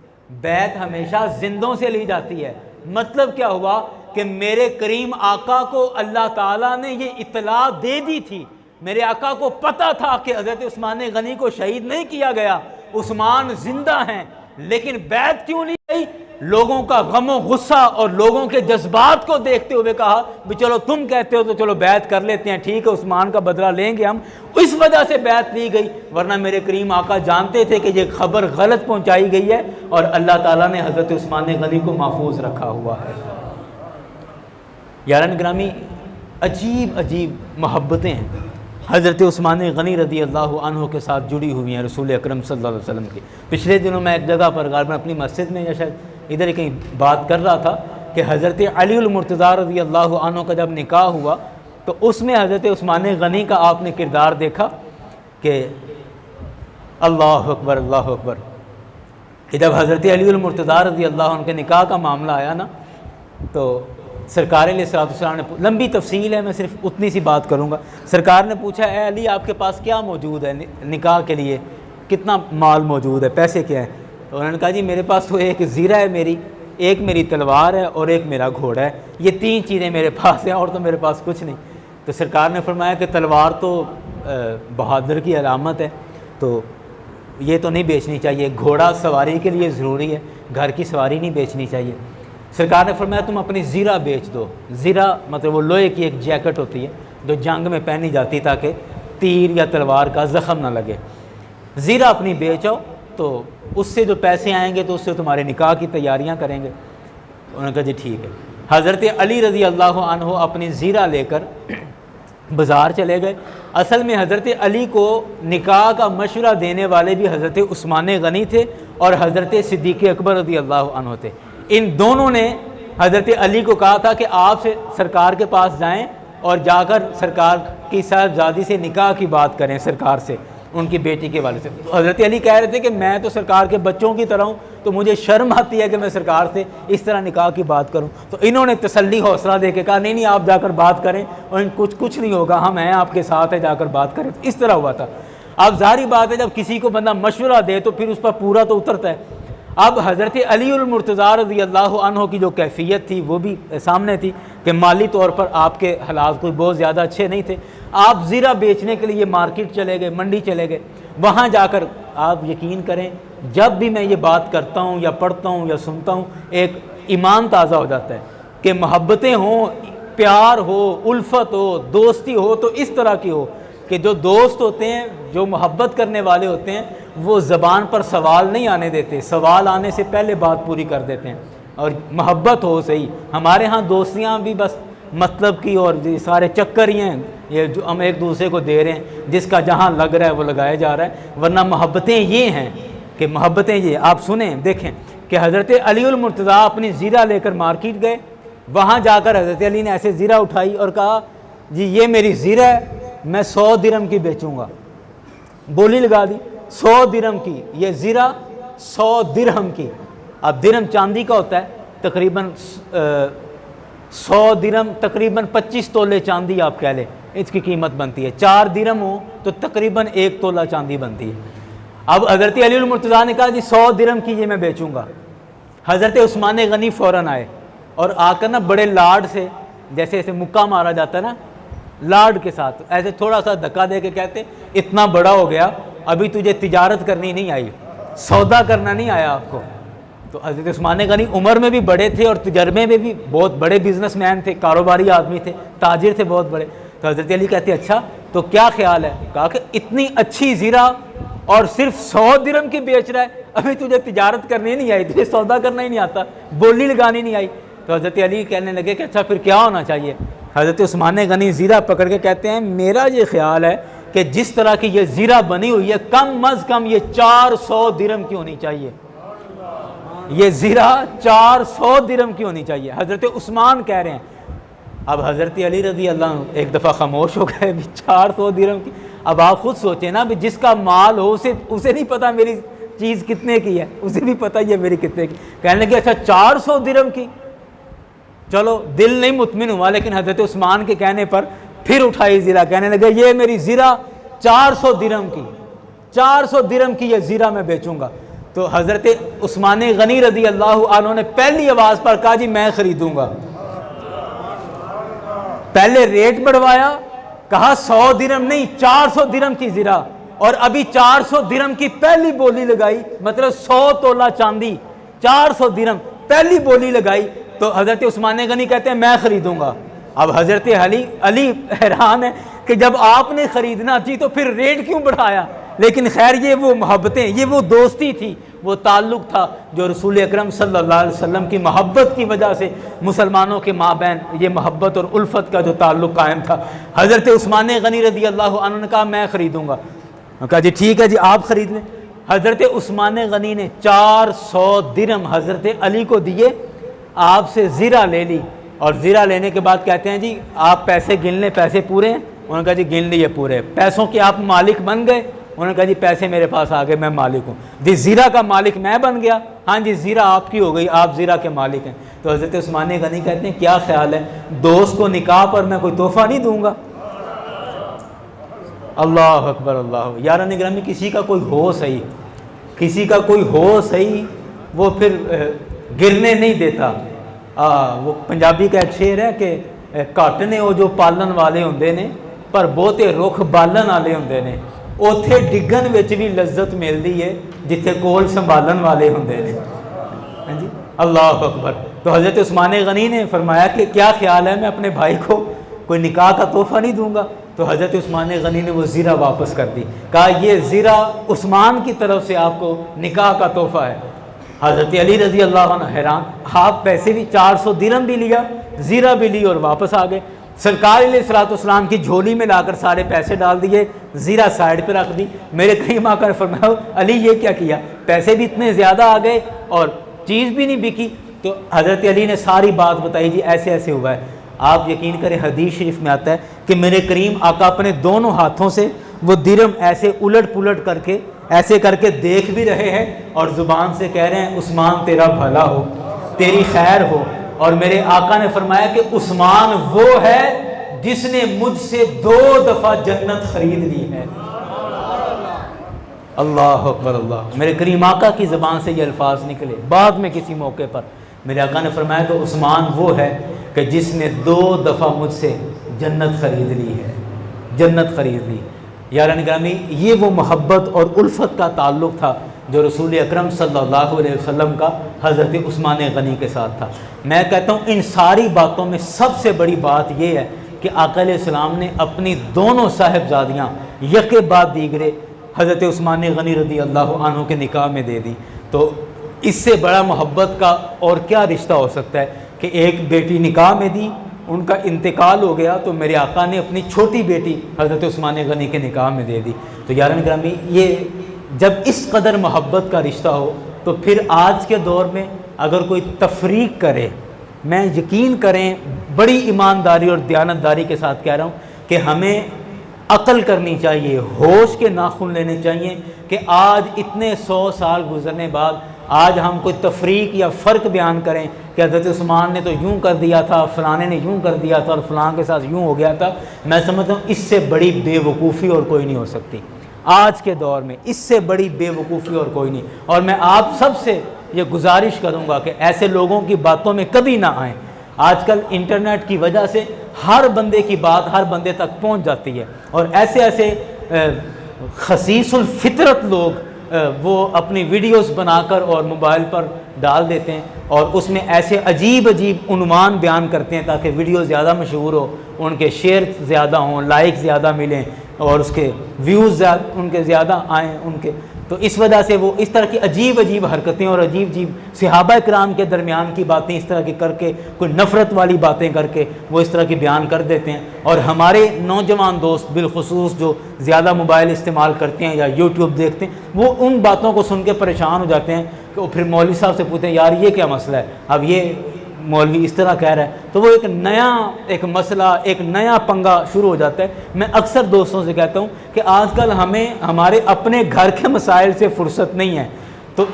बैत हमेशा जिंदों से ली जाती है। मतलब क्या हुआ कि मेरे करीम आका को अल्लाह ताला ने ये इत्तला दे दी थी, मेरे आका को पता था कि हज़रत उस्मान गनी को शहीद नहीं किया गया, उस्मान जिंदा हैं, लेकिन बैत क्यों ली गई? लोगों का गमो गुस्सा और लोगों के जज्बात को देखते हुए कहा भी चलो तुम कहते हो तो चलो बैत कर लेते हैं, ठीक है उस्मान का बदला लेंगे हम, इस वजह से बैत ली गई। वरना मेरे करीम आका जानते थे कि ये खबर गलत पहुंचाई गई है और अल्लाह ताला ने हज़रत उस्मान गनी को महफूज रखा हुआ है। यारान ग्रामी, अजीब अजीब मोहब्बतें हैं हज़रत उस्मान गनी रज़ी अल्लाह अन्हु के साथ जुड़ी हुई हैं रसूल अकरम सल्लल्लाहु अलैहि वसल्लम की। पिछले दिनों मैं एक जगह पर गालिबन अपनी मस्जिद में या शायद इधर ही कहीं बात कर रहा था कि हज़रत अलीउल मुर्तज़ा रज़ी अल्लाह अन्हु का जब निकाह हुआ तो उसमें हज़रत उस्मान गनी का आपने किरदार देखा कि अल्लाह अकबर अल्लाह अकबर, कि जब हज़रत अलीउल मुर्तज़ा रज़ी अल्लाह अन्हु के निकाह का मामला आया ना, तो सरकार अलैहिस्सलाम ने, लंबी तफसील है मैं सिर्फ उतनी सी बात करूँगा, सरकार ने पूछा, ए अली आपके पास क्या मौजूद है निकाह के लिए, कितना माल मौजूद है, पैसे क्या है? तो उन्होंने कहा जी मेरे पास तो एक ज़ीरा है मेरी, एक मेरी तलवार है और एक मेरा घोड़ा है, ये तीन चीज़ें मेरे पास हैं और तो मेरे पास कुछ नहीं। तो सरकार ने फरमाया कि तलवार तो बहादुर की अलामत है, तो ये तो नहीं बेचनी चाहिए, घोड़ा सवारी के लिए ज़रूरी है, घर की सवारी नहीं बेचनी चाहिए। सरकार ने फरमाया तुम अपनी ज़ीरा बेच दो। ज़ीरा मतलब वो लोहे की एक जैकेट होती है जो जंग में पहनी जाती ताकि तीर या तलवार का ज़ख़म ना लगे। ज़ीरा अपनी बेच आओ, तो उससे जो पैसे आएंगे तो उससे तुम्हारे निकाह की तैयारियां करेंगे। उन्होंने कहा जी ठीक है। हज़रत अली रज़ी अल्लाह अन्हु अपनी ज़ीरा लेकर बाज़ार चले गए। असल में हज़रत अली को निकाह का मशवरा देने वाले भी हज़रत उस्मान गनी थे और हज़रत सिद्दीक़ अकबर रज़ी अल्लाह अन्हु थे। इन दोनों ने हज़रत अली को कहा था कि आप से सरकार के पास जाएं और जाकर सरकार की साहबजादी से निकाह की बात करें, सरकार से, उनकी बेटी के वाले से। तो हज़रत अली कह रहे थे कि मैं तो सरकार के बच्चों की तरह हूँ, तो मुझे शर्म आती है कि मैं सरकार से इस तरह निकाह की बात करूँ। तो इन्होंने तसल्ली हौसला दे के कहा नहीं नहीं आप जाकर बात करें और कुछ नहीं होगा, हम हैं आपके साथ है, जाकर बात करें। तो इस तरह हुआ था। अब ज़ाहिर बात है जब किसी को बंदा मशवरा दे तो फिर उस पर पूरा तो उतरता है। अब हज़रत अली उल मुर्तज़ा रज़ी अल्लाह अन्हु की जो कैफियत थी वो भी सामने थी कि माली तौर पर आपके हालात कोई बहुत ज़्यादा अच्छे नहीं थे। आप ज़ीरा बेचने के लिए मार्केट चले गए, मंडी चले गए। वहाँ जाकर आप यकीन करें जब भी मैं ये बात करता हूँ या पढ़ता हूँ या सुनता हूँ, एक ईमान ताज़ा हो जाता है कि मोहब्बतें हों, प्यार हो, उल्फत हो, दोस्ती हो तो इस तरह की हो कि जो दोस्त होते हैं, जो मोहब्बत करने वाले होते हैं, वो ज़बान पर सवाल नहीं आने देते, सवाल आने से पहले बात पूरी कर देते हैं। और मोहब्बत हो सही। हमारे यहाँ दोस्तियाँ भी बस मतलब की और ये सारे चक्कर ही हैं, ये जो हम एक दूसरे को दे रहे हैं, जिसका जहाँ लग रहा है वो लगाया जा रहा है। वरना मोहब्बतें ये हैं कि मोहब्बतें ये, आप सुने देखें कि हज़रत अली उल मुर्तज़ा अपनी ज़ीरा लेकर मार्केट गए। वहाँ जाकर हज़रत अली ने ऐसे ज़ीरा उठाई और कहा जी ये मेरी ज़ीरा है, मैं 100 दिरहम की बेचूँगा। बोली लगा दी 100 दिरहम की, ये ज़ीरा 100 दिरहम की। अब दिरहम चांदी का होता है, तकरीबन 100 दिरहम तकरीबन 25 तोले चांदी आप कह लें इसकी कीमत बनती है। 4 दिरहम हो तो तकरीबन 1 तोला चांदी बनती है। अब हज़रत अली उल मुर्तज़ा ने कहा जी 100 दिरहम की ये मैं बेचूँगा। हज़रत उस्मान गनी फ़ौरन आए और आकर ना बड़े लाड से, जैसे ऐसे मुक्का मारा जाता है ना, लाड के साथ ऐसे थोड़ा सा धक्का दे के कहते इतना बड़ा हो गया, अभी तुझे तिजारत करनी नहीं आई, सौदा करना नहीं आया आपको। तो हज़रत उस्मान गनी उम्र में भी बड़े थे और तजर्बे में भी बहुत बड़े बिजनेसमैन थे, कारोबारी आदमी थे, ताजिर थे बहुत बड़े। तो हज़रत अली कहते अच्छा तो क्या ख्याल है? कहा कि इतनी अच्छी ज़ीरा और सिर्फ 100 दिरहम की बेच रहा है, अभी तुझे तिजारत करनी नहीं आई, तुझे सौदा करना ही नहीं आता, बोली लगानी नहीं आई। तो हज़रत अली कहने लगे कि अच्छा फिर क्या होना चाहिए? हज़रत उस्मान गनी ज़ीरा पकड़ के कहते हैं मेरा ये ख्याल है कि जिस तरह की ये ज़ीरा बनी हुई है कम अज़ कम ये 400 दिरहम की होनी चाहिए। ये ज़ीरा 400 दिरहम की होनी चाहिए, हज़रत उस्मान कह रहे हैं। अब हज़रत अली रज़ी अल्लाह एक दफ़ा खामोश हो गए, 400 दिरहम की। अब आप खुद सोचें ना, भी जिसका माल हो उसे नहीं पता मेरी चीज़ कितने की है, उसे भी पता ही है मेरी कितने की। कहने लगे अच्छा 400 दिरहम की, चलो दिल नहीं मुतमिन हुआ, लेकिन हज़रत उस्मान के कहने पर फिर उठाई ज़ीरा। कहने लगे ये मेरी ज़ीरा 400 दिरहम की, 400 दिरहम की ये ज़ीरा मैं बेचूंगा। तो हज़रत उस्मान गनी रज़ी अल्लाह अन्हु ने पहली आवाज़ पर कहा जी मैं ख़रीदूँगा। पहले रेट बढ़वाया, कहा 100 दिरहम नहीं 400 दिरहम की ज़ीरा, और अभी 400 दिरहम की पहली बोली लगाई, मतलब 100 तोला चांदी 400 दिरहम पहली बोली लगाई। तो हज़रत उस्मान गनी कहते हैं मैं ख़रीदूँगा। अब हज़रत अली हैरान है कि जब आपने ख़रीदना थी तो फिर रेट क्यों बढ़ाया? लेकिन खैर ये वो मोहब्बतें, ये वो दोस्ती थी, वो ताल्लुक़ था जो रसूल अकरम सल्लल्लाहु अलैहि वसल्लम की मोहब्बत की वजह से मुसलमानों के माँ बहन ये मोहब्बत और उल्फत का जो ताल्लुक़ कायम था। हज़रत उस्मान गनी रज़ी अल्लाह अन्हु ने कहा मैं ख़रीदूँगा। कहा जी ठीक है जी आप ख़रीद लें। हज़रत उस्मान गनी ने 400 दिरहम हज़रत अली को दिए, आपसे ज़ीरा ले ली, और ज़ीरा लेने के बाद कहते हैं जी आप पैसे गिन लें, पैसे पूरे हैं? उन्होंने कहा जी गिन लिए पूरे। पैसों के आप मालिक बन गए? उन्होंने कहा जी पैसे मेरे पास आ गए, मैं मालिक हूँ। जी ज़ीरा का मालिक मैं बन गया? हाँ जी ज़ीरा आपकी हो गई, आप ज़ीरा के मालिक हैं। तो हज़रत उस्मान गनी कहते हैं क्या ख्याल है, दोस्त को निकाह पर मैं कोई तोहफ़ा नहीं दूँगा? अल्लाह अकबर अल्लाह। यार निगरानी किसी का कोई हो सही, किसी का कोई हो सही, वो फिर गिरने नहीं देता। वो पंजाबी का एक शेर है कि घट ने वो जो पालन वाले होंदे ने, पर बहुते रुख बालन वाले होंदे ने, उत्थे डिगन विच भी लज्जत मिलती है जिथे कोल संभालन वाले होंदे ने। हाँ जी अल्लाह अकबर। तो हज़रत उस्मान गनी ने फरमाया कि क्या ख्याल है, मैं अपने भाई को कोई निकाह का तोहफ़ा नहीं दूंगा? तो हज़रत उस्मान गनी ने वो ज़ीरा वापस कर दी, कहा ये ज़ीरा उस्मान की तरफ से आपको निकाह का तोहफ़ा है। हज़रत अली रज़ी अल्लाह अन्हु हैरान, आप पैसे भी 400 दिरहम भी लिया, ज़ीरा भी ली और वापस आ गए। सरकार अलैहिस्सलाम की झोली में लाकर सारे पैसे डाल दिए, ज़ीरा साइड पे रख दी। मेरे करीम आकर फरमाया, अली ये क्या किया, पैसे भी इतने ज़्यादा आ गए और चीज़ भी नहीं बिकी। तो हज़रत अली ने सारी बात बताई, जी ऐसे ऐसे हुआ है। आप यकीन करें, हदीस शरीफ में आता है कि मेरे करीम आका अपने दोनों हाथों से वो दिरहम ऐसे उलट पुलट करके ऐसे करके देख भी रहे हैं और ज़ुबान से कह रहे हैं, उस्मान तेरा भला हो, तेरी खैर हो। और मेरे आका ने फरमाया कि उस्मान वो है जिसने मुझसे 2 दफ़ा जन्नत खरीद ली है। अल्लाह अकबर अल्लाह। मेरे करीम आका की ज़बान से ये अल्फाज निकले। बाद में किसी मौके पर मेरे आका ने फरमाया तो उस्मान वो है कि जिसने 2 दफ़ा मुझसे जन्नत खरीद ली है, जन्नत खरीद ली। यारान ग्रामी, ये वो मोहब्बत और उल्फत का ताल्लुक़ था जो रसूल अकरम सल्लल्लाहु अलैहि वसल्लम का हज़रत उस्मान गनी के साथ था। मैं कहता हूँ इन सारी बातों में सबसे बड़ी बात यह है कि आका अलैहिस्सलाम ने अपनी दोनों साहिबजादियाँ यके बाद दीगरे हज़रत उस्मान गनी रज़ी अल्लाह अन्हु के निकाह में दे दी। तो इससे बड़ा मोहब्बत का और क्या रिश्ता हो सकता है कि एक बेटी निकाह में दी, उनका इंतकाल हो गया तो मेरे आका ने अपनी छोटी बेटी हज़रत उस्मान गनी के निकाह में दे दी। तो यारान ग्रामी, ये जब इस कदर मोहब्बत का रिश्ता हो तो फिर आज के दौर में अगर कोई तफरीक करे, मैं यकीन करें बड़ी ईमानदारी और दयानतदारी के साथ कह रहा हूँ कि हमें अक्ल करनी चाहिए, होश के नाखून लेने चाहिए कि आज इतने 100 साल गुजरने बाद आज हम कोई तफरीक या फ़र्क बयान करें कि हज़रत उस्मान ने तो यूँ कर दिया था, फ़लाने ने यूँ कर दिया था और फ़लाँ के साथ यूँ हो गया था। मैं समझता हूँ इससे बड़ी बेवकूफ़ी और कोई नहीं हो सकती आज के दौर में, इससे बड़ी बेवकूफ़ी और कोई नहीं। और मैं आप सब से ये गुजारिश करूँगा कि ऐसे लोगों की बातों में कभी ना आएँ। आजकल इंटरनेट की वजह से हर बंदे की बात हर बंदे तक पहुँच जाती है और ऐसे ऐसे खसीसुल फितरत लोग वो अपनी वीडियोस बनाकर और मोबाइल पर डाल देते हैं और उसमें ऐसे अजीब अजीब उन्वान बयान करते हैं ताकि वीडियो ज़्यादा मशहूर हो, उनके शेयर ज़्यादा हों, लाइक ज़्यादा मिलें और उसके व्यूज़ उनके ज़्यादा आएँ उनके। तो इस वजह से वो इस तरह की अजीब अजीब हरकतें और अजीब अजीब सहाबा कराम के दरमियान की बातें इस तरह की करके, कोई नफ़रत वाली बातें करके वो इस तरह की बयान कर देते हैं। और हमारे नौजवान दोस्त बिलखुसूस जो ज़्यादा मोबाइल इस्तेमाल करते हैं या यूट्यूब देखते हैं, वो उन बातों को सुन के परेशान हो जाते हैं कि वो फिर मौलवी साहब से पूछते हैं यार ये क्या मसला है, अब ये मौलवी इस तरह कह रहा है, तो वो एक मसला एक नया पंगा शुरू हो जाता है। मैं अक्सर दोस्तों से कहता हूँ कि आजकल हमें हमारे अपने घर के मसाइल से फुर्सत नहीं है, तो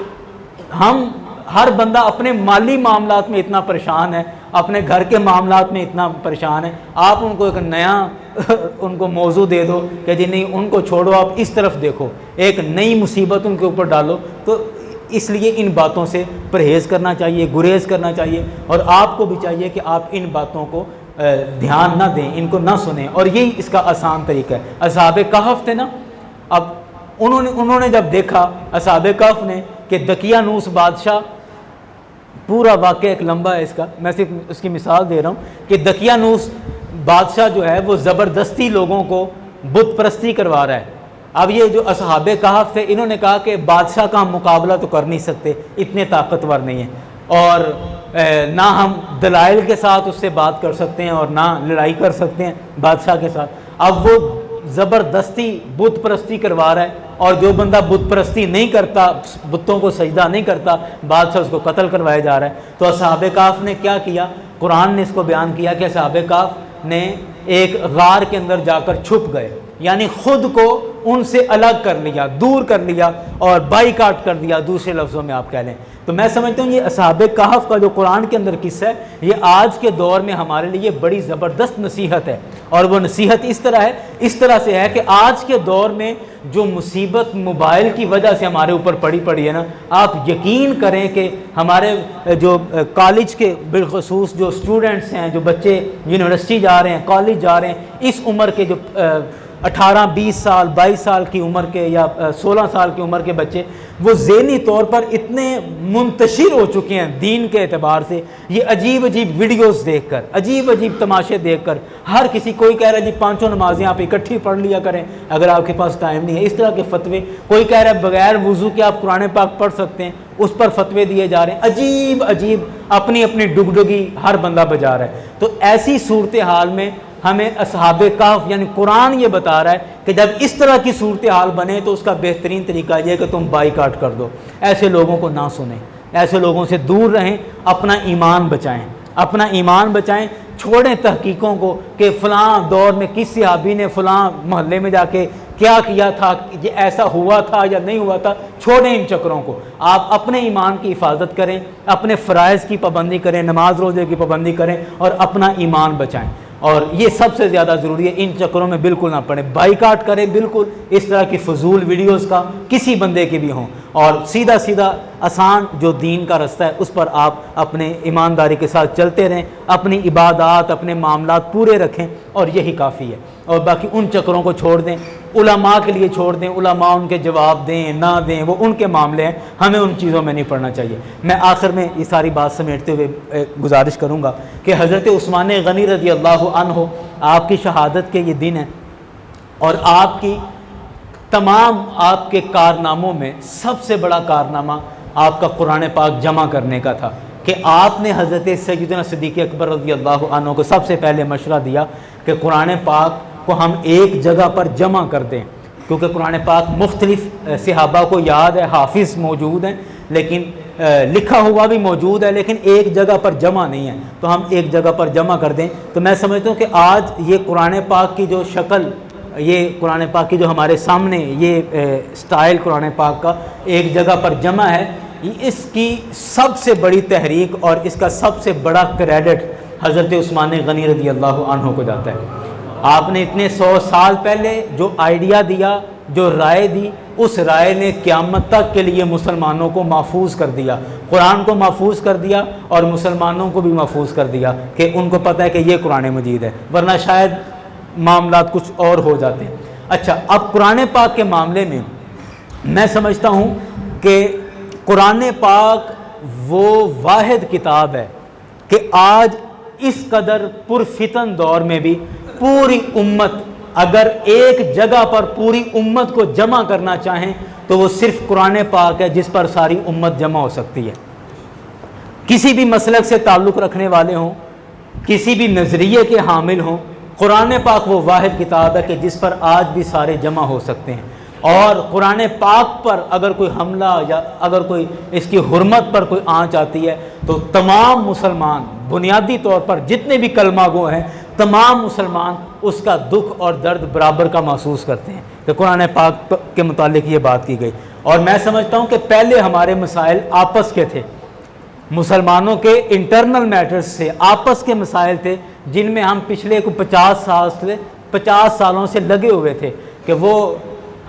हम हर बंदा अपने माली मामलात में इतना परेशान है, अपने घर के मामलात में इतना परेशान है। आप उनको एक नया उनको मौजू दे दो कि जी नहीं उनको छोड़ो, आप इस तरफ देखो, एक नई मुसीबत उनके ऊपर डालो। तो इसलिए इन बातों से परहेज़ करना चाहिए, गुरेज करना चाहिए और आपको भी चाहिए कि आप इन बातों को ध्यान ना दें, इनको ना सुनें। और यही इसका आसान तरीका है। असहाबे कहफ थे ना, अब उन्होंने जब देखा असहाबे कहफ ने कि दकियानूस बादशाह, पूरा वाक़या एक लंबा है इसका, मैं सिर्फ उसकी मिसाल दे रहा हूँ कि दकियानूस बादशाह जो है वो ज़बरदस्ती लोगों को बुत परस्ती करवा रहा है। अब ये जो असहाबे कहफ थे इन्होंने कहा कि बादशाह का हम मुकाबला तो कर नहीं सकते, इतने ताकतवर नहीं हैं और ना हम दलाइल के साथ उससे बात कर सकते हैं और ना लड़ाई कर सकते हैं बादशाह के साथ। अब वो ज़बरदस्ती बुत परस्ती करवा रहा है और जो बंदा बुत परस्ती नहीं करता, बुतों को सजदा नहीं करता, बादशाह उसको कत्ल करवाया जा रहा है। तो असहाबे कहफ ने क्या किया, कुरान ने इसको बयान किया कि असहाबे कहफ ने एक गार के अंदर जाकर छुप गए, यानी ख़ुद को उनसे अलग कर लिया, दूर कर लिया और बाईकाट कर दिया, दूसरे लफ्ज़ों में आप कह लें। तो मैं समझता हूँ ये असहाबे कहफ का जो कुरान के अंदर किस्सा है, ये आज के दौर में हमारे लिए बड़ी ज़बरदस्त नसीहत है। और वो नसीहत इस तरह से है कि आज के दौर में जो मुसीबत मोबाइल की वजह से हमारे ऊपर पड़ी है ना, आप यकीन करें कि हमारे जो कॉलेज के बिलखसूस जो स्टूडेंट्स हैं, जो बच्चे यूनिवर्सिटी जा रहे हैं, कॉलेज जा रहे हैं, इस उम्र के जो 18, 20 साल, 22 साल की उम्र के या 16 साल की उम्र के बच्चे, वो ज़हनी तौर पर इतने मुंतशिर हो चुके हैं दीन के एतबार से, ये अजीब अजीब वीडियोस देखकर, अजीब अजीब तमाशे देखकर, हर किसी, कोई कह रहा है जी 5 नमाजें आप इकट्ठी पढ़ लिया करें अगर आपके पास टाइम नहीं है, इस तरह के फतवे, कोई कह रहा है बगैर वज़ू के आप कुरान पाक पढ़ सकते हैं, उस पर फतवे दिए जा रहे हैं, अजीब अजीब अपनी अपनी डुगडुगी हर बंदा बजा रहा है। तो ऐसी सूरत हाल में हमें असहाबे कहफ यानी कुरान ये बता रहा है कि जब इस तरह की सूरत हाल बने तो उसका बेहतरीन तरीका यह कि तुम बाइकाट कर दो, ऐसे लोगों को ना सुने, ऐसे लोगों से दूर रहें, अपना ईमान बचाएं, अपना ईमान बचाएं, छोड़ें तहकीकों को कि फ़लाँ दौर में किस सहाबी ने फ़लाँ मोहल्ले में जाके क्या किया था, ये ऐसा हुआ था या नहीं हुआ था, छोड़ें इन चक्रों को। आप अपने ईमान की हिफाजत करें, अपने फ़राइज़ की पाबंदी करें, नमाज रोज़े की पाबंदी करें और अपना ईमान बचाएं। और ये सबसे ज़्यादा ज़रूरी है, इन चक्करों में बिल्कुल ना पड़ें, बाइकाट करें बिल्कुल, इस तरह की फजूल वीडियोस का किसी बंदे के भी हों, और सीधा सीधा आसान जो दीन का रास्ता है उस पर आप अपने ईमानदारी के साथ चलते रहें, अपनी इबादत, अपने मामलात पूरे रखें और यही काफ़ी है। और बाकी उन चक्करों को छोड़ दें, उलमा के लिए छोड़ दें, उलमा उनके जवाब दें ना दें वो उनके मामले हैं, हमें उन चीज़ों में नहीं पढ़ना चाहिए। मैं आखिर में ये सारी बात समेटते हुए गुजारिश करूँगा कि हज़रत उस्मान गनी रज़ी अल्लाह अन्हु, आपकी शहादत के ये दिन है और आपकी तमाम आपके कारनामों में सबसे बड़ा कारनामा आपका कुरान पाक जमा करने का था कि आपने हज़रत सैयदना सिद्दीक़ अकबर रज़ी अल्लाह अन्हु को सबसे पहले मशवरा दिया कि कुरान पाक को हम एक जगह पर जमा कर दें, क्योंकि कुरान पाक मुख्तलिफ सहाबा को याद है, हाफिज़ मौजूद हैं, लेकिन लिखा हुआ भी मौजूद है, लेकिन एक जगह पर जमा नहीं है, तो हम एक जगह पर जमा कर दें। तो मैं समझता हूँ कि आज ये कुरान पाक की जो शक्ल, ये कुरान पाक की जो हमारे सामने ये स्टाइल कुरान पाक का एक जगह पर जमा है, इसकी सबसे बड़ी तहरीक और इसका सबसे बड़ा क्रेडिट हज़रत उस्मान गनी रज़ी अल्लाह अन्हु को जाता है। आपने इतने 100 साल पहले जो आइडिया दिया, जो राय दी, उस राय ने क़यामत तक के लिए मुसलमानों को महफूज कर दिया, कुरान को महफूज कर दिया और मुसलमानों को भी महफूज कर दिया कि उनको पता है कि ये कुरान मजीद है, वरना शायद मामलात कुछ और हो जाते हैं। अच्छा, अब कुरान पाक के मामले में मैं समझता हूँ कि कुरान पाक वो वाहिद किताब है कि आज इस कदर पुरफितन दौर में भी पूरी उम्मत अगर एक जगह पर पूरी उम्मत को जमा करना चाहें तो वो सिर्फ कुरान पाक है जिस पर सारी उम्मत जमा हो सकती है। किसी भी मसलक से ताल्लुक़ रखने वाले हों, किसी भी नज़रिए के हामिल हों, कुरान पाक वो वाहिद किताब है कि जिस पर आज भी सारे जमा हो सकते हैं। और कुरान पाक पर अगर कोई हमला या अगर कोई इसकी हुर्मत पर कोई आंच आती है तो तमाम मुसलमान बुनियादी तौर पर जितने भी कलमा गो हैं तमाम मुसलमान उसका दुख और दर्द बराबर का महसूस करते हैं कि कुरान पाक के मुतालिक ये बात की गई। और मैं समझता हूँ कि पहले हमारे मसाइल आपस के थे, मुसलमानों के इंटरनल मैटर्स से आपस के मसाइल थे जिनमें हम पिछले 50 सालों से लगे हुए थे कि वो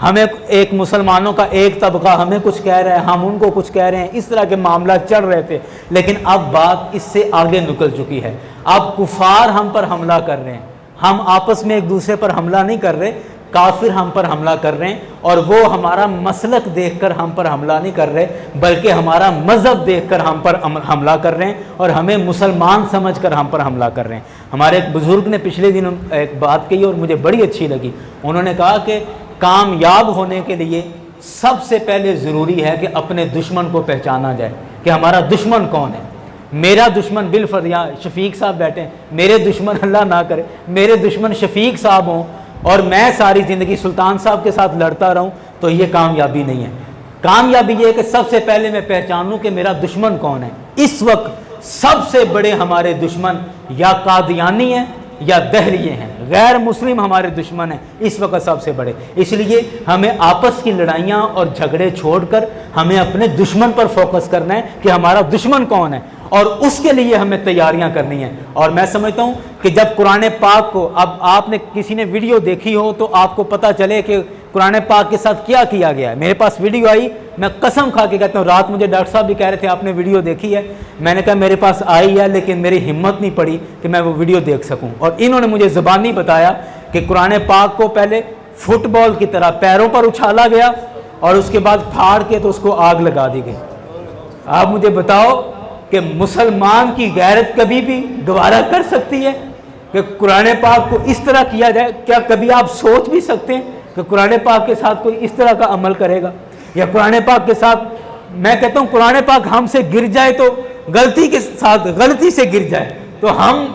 हमें एक मुसलमानों का एक तबका हमें कुछ कह रहा है, हम उनको कुछ कह रहे हैं, इस तरह के मामला चल रहे थे। लेकिन अब बात इससे आगे निकल चुकी है, अब कुफार हम पर हमला कर रहे हैं, हम आपस में एक दूसरे पर हमला नहीं कर रहे, काफिर हम पर हमला कर रहे हैं और वो हमारा मसलक देखकर हम पर हमला नहीं कर रहे बल्कि हमारा मज़हब देखकर हम पर हमला कर रहे हैं और हमें मुसलमान समझकर हम पर हमला कर रहे हैं। हमारे एक बुज़ुर्ग ने पिछले दिनों एक बात कही और मुझे बड़ी अच्छी लगी। उन्होंने कहा कि कामयाब होने के लिए सबसे पहले ज़रूरी है कि अपने दुश्मन को पहचाना जाए कि हमारा दुश्मन कौन है। मेरा दुश्मन बिलफर्ज यहाँ शफीक साहब बैठे हैं, मेरे दुश्मन अल्लाह ना करे मेरे दुश्मन शफीक साहब हों और मैं सारी ज़िंदगी सुल्तान साहब के साथ लड़ता रहूँ तो ये कामयाबी नहीं है। कामयाबी ये है कि सबसे पहले मैं पहचान लूँ कि मेरा दुश्मन कौन है। इस वक्त सबसे बड़े हमारे दुश्मन या कादियानी हैं या दहरिये हैं, गैर मुस्लिम हमारे दुश्मन हैं इस वक्त सबसे बड़े। इसलिए हमें आपस की लड़ाइयाँ और झगड़े छोड़कर हमें अपने दुश्मन पर फोकस करना है कि हमारा दुश्मन कौन है और उसके लिए हमें तैयारियां करनी है। और मैं समझता हूं कि जब कुरान पाक को, अब आपने किसी ने वीडियो देखी हो तो आपको पता चले कि कुरान पाक के साथ क्या किया गया है। मेरे पास वीडियो आई, मैं कसम खा के कहता हूँ, रात मुझे डॉक्टर साहब भी कह रहे थे आपने वीडियो देखी है, मैंने कहा मेरे पास आई है लेकिन मेरी हिम्मत नहीं पड़ी कि मैं वो वीडियो देख सकूँ। और इन्होंने मुझे ज़बानी बताया कि कुरान पाक को पहले फुटबॉल की तरह पैरों पर उछाला गया और उसके बाद फाड़ के तो उसको आग लगा दी गई। आप मुझे बताओ कि मुसलमान की गैरत कभी भी गवारा कर सकती है कि कुरान पाक को इस तरह किया जाए? क्या कभी आप सोच भी सकते हैं कि कुरान पाक के साथ कोई इस तरह का अमल करेगा? या कुरान पाक के साथ, मैं कहता हूँ कुरान पाक हमसे गिर जाए तो गलती के साथ, गलती से गिर जाए तो हम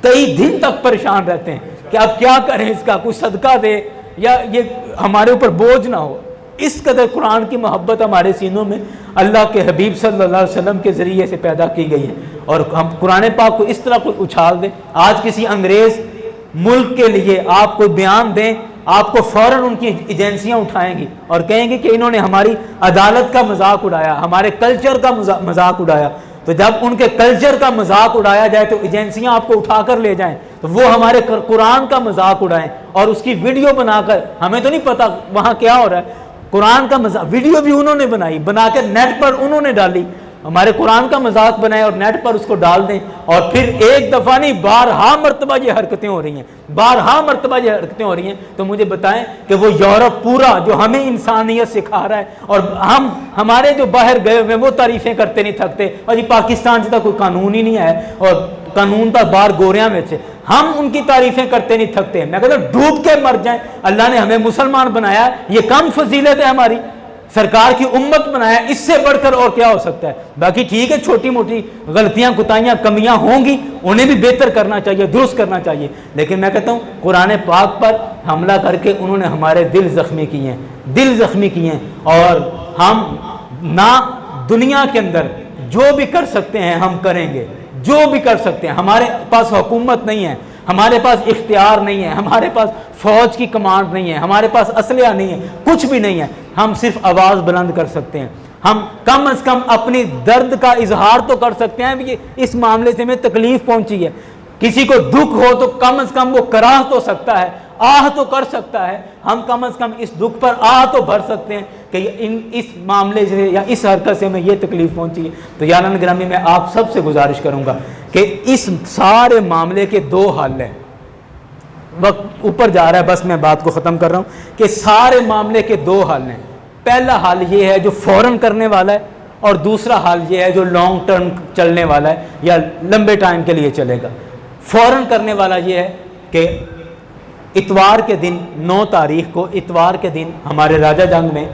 कई दिन तक परेशान रहते हैं कि अब क्या करें, इसका कुछ सदका दे या ये हमारे ऊपर बोझ ना हो। इस कदर कुरान की मोहब्बत हमारे सीनों में अल्लाह के हबीब सल्लल्लाहु अलैहि वसल्लम के ज़रिए से पैदा की गई है। और हम कुरान पाक को इस तरह कोई उछाल दें, आज किसी अंग्रेज़ मुल्क के लिए आप कोई बयान दें, आपको फ़ौरन उनकी एजेंसियां उठाएंगी और कहेंगी कि इन्होंने हमारी अदालत का मजाक उड़ाया, हमारे कल्चर का मजाक उड़ाया। तो जब उनके कल्चर का मजाक उड़ाया जाए तो एजेंसियां आपको उठाकर ले जाएं, तो वो हमारे कुरान का मजाक उड़ाएं और उसकी वीडियो बनाकर, हमें तो नहीं पता वहाँ क्या हो रहा है, कुरान का मजाक वीडियो भी उन्होंने बनाई, बनाकर नेट पर उन्होंने डाली, हमारे कुरान का मजाक बनाए और नेट पर उसको डाल दें। और फिर एक दफ़ा नहीं, बारहा मरतबा ये हरकतें हो रही हैं, बारहा मरतबा ये हरकतें हो रही हैं। तो मुझे बताएं कि वो यूरोप पूरा जो हमें इंसानियत सिखा रहा है और हमारे जो बाहर गए हुए वो तारीफ़ें करते नहीं थकते, और ये पाकिस्तान से तो कोई कानून ही नहीं है और कानून तो बाहर गोरियां में से, हम उनकी तारीफ़ें करते नहीं थकते। मैं कहता हूँ डूब के मर जाएं, अल्लाह ने हमें मुसलमान बनाया, ये कम फजीलत है हमारी, सरकार की उम्मत बनाया, इससे बढ़कर और क्या हो सकता है? बाकी ठीक है, छोटी मोटी गलतियां, कुताहियां, कमियां होंगी, उन्हें भी बेहतर करना चाहिए, दुरुस्त करना चाहिए। लेकिन मैं कहता हूँ कुरान पाक पर हमला करके उन्होंने हमारे दिल ज़ख्मी किए हैं, दिल ज़ख्मी किए हैं। और हम ना दुनिया के अंदर जो भी कर सकते हैं हम करेंगे, जो भी कर सकते हैं। हमारे पास हुकूमत नहीं है, हमारे पास इख्तियार नहीं है, हमारे पास फौज की कमांड नहीं है, हमारे पास असलिया नहीं है, कुछ भी नहीं है। हम सिर्फ आवाज़ बुलंद कर सकते हैं, हम कम से कम अपनी दर्द का इजहार तो कर सकते हैं कि इस मामले से हमें तकलीफ पहुंची है। किसी को दुख हो तो कम से कम वो करा तो सकता है, आह तो कर सकता है। हम कम से कम इस दुख पर आह तो भर सकते हैं कि इस मामले से या इस हरकत से हमें ये तकलीफ पहुंची है। तो यारान ग्रामी, मैं आप सबसे गुजारिश करूंगा कि इस सारे मामले के दो हल हैं। वक्त ऊपर जा रहा है, बस मैं बात को ख़त्म कर रहा हूँ कि सारे मामले के दो हल हैं। पहला हल ये है जो फ़ौरन करने वाला है, और दूसरा हल ये है जो लॉन्ग टर्म चलने वाला है या लंबे टाइम के लिए चलेगा। फ़ौरन करने वाला ये है कि इतवार के दिन 9 तारीख को, इतवार के दिन हमारे राजा जंग में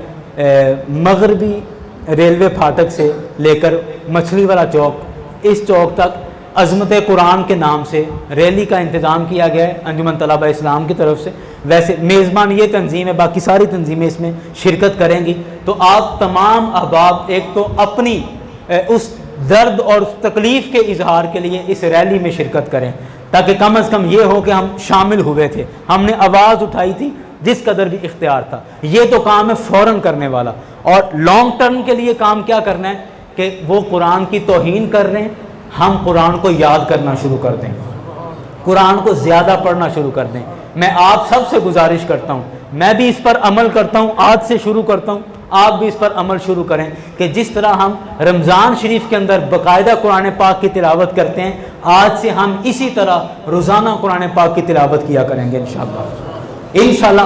मगरबी रेलवे फाटक से लेकर मछली वाला चौक, इस चौक तक अज़मत कुरान के नाम से रैली का इंतज़ाम किया गया है अंजुमन तलबा इस्लाम की तरफ से। वैसे मेज़बान ये तंजीम है, बाकी सारी तंजीमें इसमें शिरकत करेंगी। तो आप तमाम अहबाब एक तो अपनी उस दर्द और उस तकलीफ़ के इजहार के लिए इस रैली में शिरकत करें, ताकि कम अज़ कम ये हो कि हम शामिल हुए थे, हमने आवाज़ उठाई थी, जिस कदर भी इख्तियार था। ये तो काम है फ़ौरन करने वाला। और लॉन्ग टर्म के लिए काम क्या करना है कि वो कुरान की तौहीन कर रहे हैं, हम कुरान को याद करना शुरू कर दें, कुरान को ज़्यादा पढ़ना शुरू कर दें। मैं आप सबसे गुजारिश करता हूँ, मैं भी इस पर अमल करता हूँ, आज से शुरू करता हूँ, आप भी इस पर अमल शुरू करें कि जिस तरह हम रमज़ान शरीफ के अंदर बाकायदा कुरान पाक की तिलावत करते हैं, आज से हम इसी तरह रोज़ाना कुरान पाक की तिलावत किया करेंगे इंशाअल्लाह। इंशाअल्लाह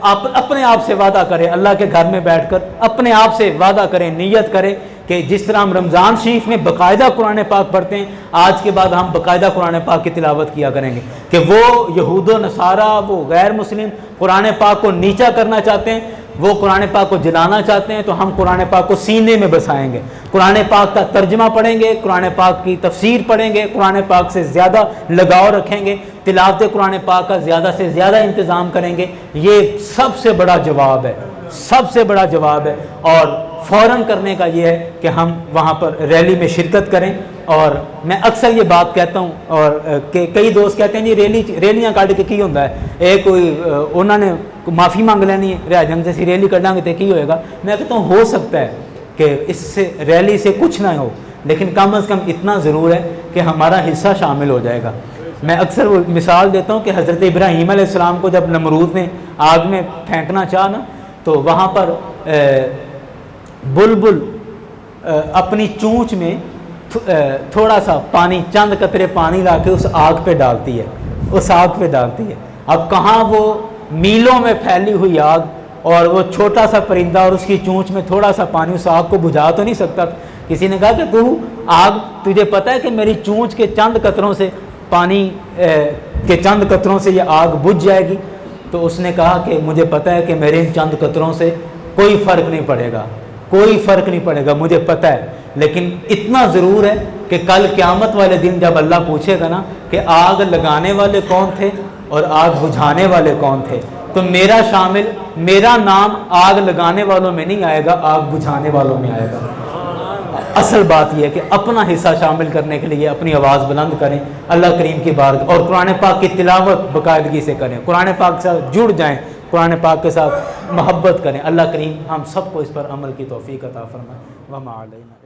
आप अपने आप से वादा करें, अल्लाह के घर में बैठकर अपने आप से वादा करें, नियत करें कि जिस तरह हम रमज़ान शरीफ में बाकायदा कुरान पाक पढ़ते हैं, आज के बाद हम बाकायदा कुरान पाक की तिलावत किया करेंगे। कि वो यहूद व नसारा, वो गैर मुस्लिम कुरान पाक को नीचा करना चाहते हैं, वो कुरान पाक को जलाना चाहते हैं, तो हम कुरान पाक को सीने में बसाएंगे, कुरान पाक का तर्जमा पढ़ेंगे, कुरान पाक की तफसीर पढ़ेंगे, कुरान पाक से ज़्यादा लगाव रखेंगे, तिलावत कुरान पाक का ज़्यादा से ज़्यादा इंतज़ाम करेंगे। ये सबसे बड़ा जवाब है, सबसे बड़ा जवाब है। और फ़ौरन करने का ये है कि हम वहाँ पर रैली में शिरकत करें। और मैं अक्सर ये बात कहता हूँ, और कई दोस्त कहते हैं जी रैलियाँ काट के की होता है, एक कोई उन्होंने माफ़ी मांग लेनी है, रियाजंग जैसी रैली कटांगे तो की होएगा। मैं कहता हूँ हो सकता है कि इससे रैली से कुछ ना हो, लेकिन कम अज़ कम इतना ज़रूर है कि हमारा हिस्सा शामिल हो जाएगा। मैं अक्सर वो मिसाल देता हूँ कि हज़रत इब्राहीम अलैहिस्सलाम को जब नमरूद ने आग में फेंकना चाहा ना, तो वहाँ पर बुलबुल अपनी चोंच में थोड़ा सा पानी, चंद कतरे पानी ला के उस आग पे डालती है, उस आग पे डालती है। अब कहाँ वो मीलों में फैली हुई आग, और वो छोटा सा परिंदा और उसकी चोंच में थोड़ा सा पानी उस आग को बुझा तो नहीं सकता। किसी ने कहा कि तू आग, तुझे पता है कि मेरी चोंच के चंद कतरों से, पानी के चंद कतरों से ये आग बुझ जाएगी? तो उसने कहा कि मुझे पता है कि मेरे इन चंद कतरों से कोई फ़र्क नहीं पड़ेगा, कोई फ़र्क नहीं पड़ेगा, मुझे पता है। लेकिन इतना ज़रूर है कि कल क़यामत वाले दिन जब अल्लाह पूछेगा ना कि आग लगाने वाले कौन थे और आग बुझाने वाले कौन थे, तो मेरा शामिल, मेरा नाम आग लगाने वालों में नहीं आएगा, आग बुझाने वालों में आएगा। असल बात यह है कि अपना हिस्सा शामिल करने के लिए अपनी आवाज़ बुलंद करें अल्लाह करीम की बारगाह, और कुरान पाक की तिलावत बाकायदगी से करें, कुरान पाक के साथ जुड़ जाएं, कुरान पाक के साथ मोहब्बत करें। अल्लाह करीम हम सबको इस पर अमल की तौफीक अता फरमाए। वमा अलैना।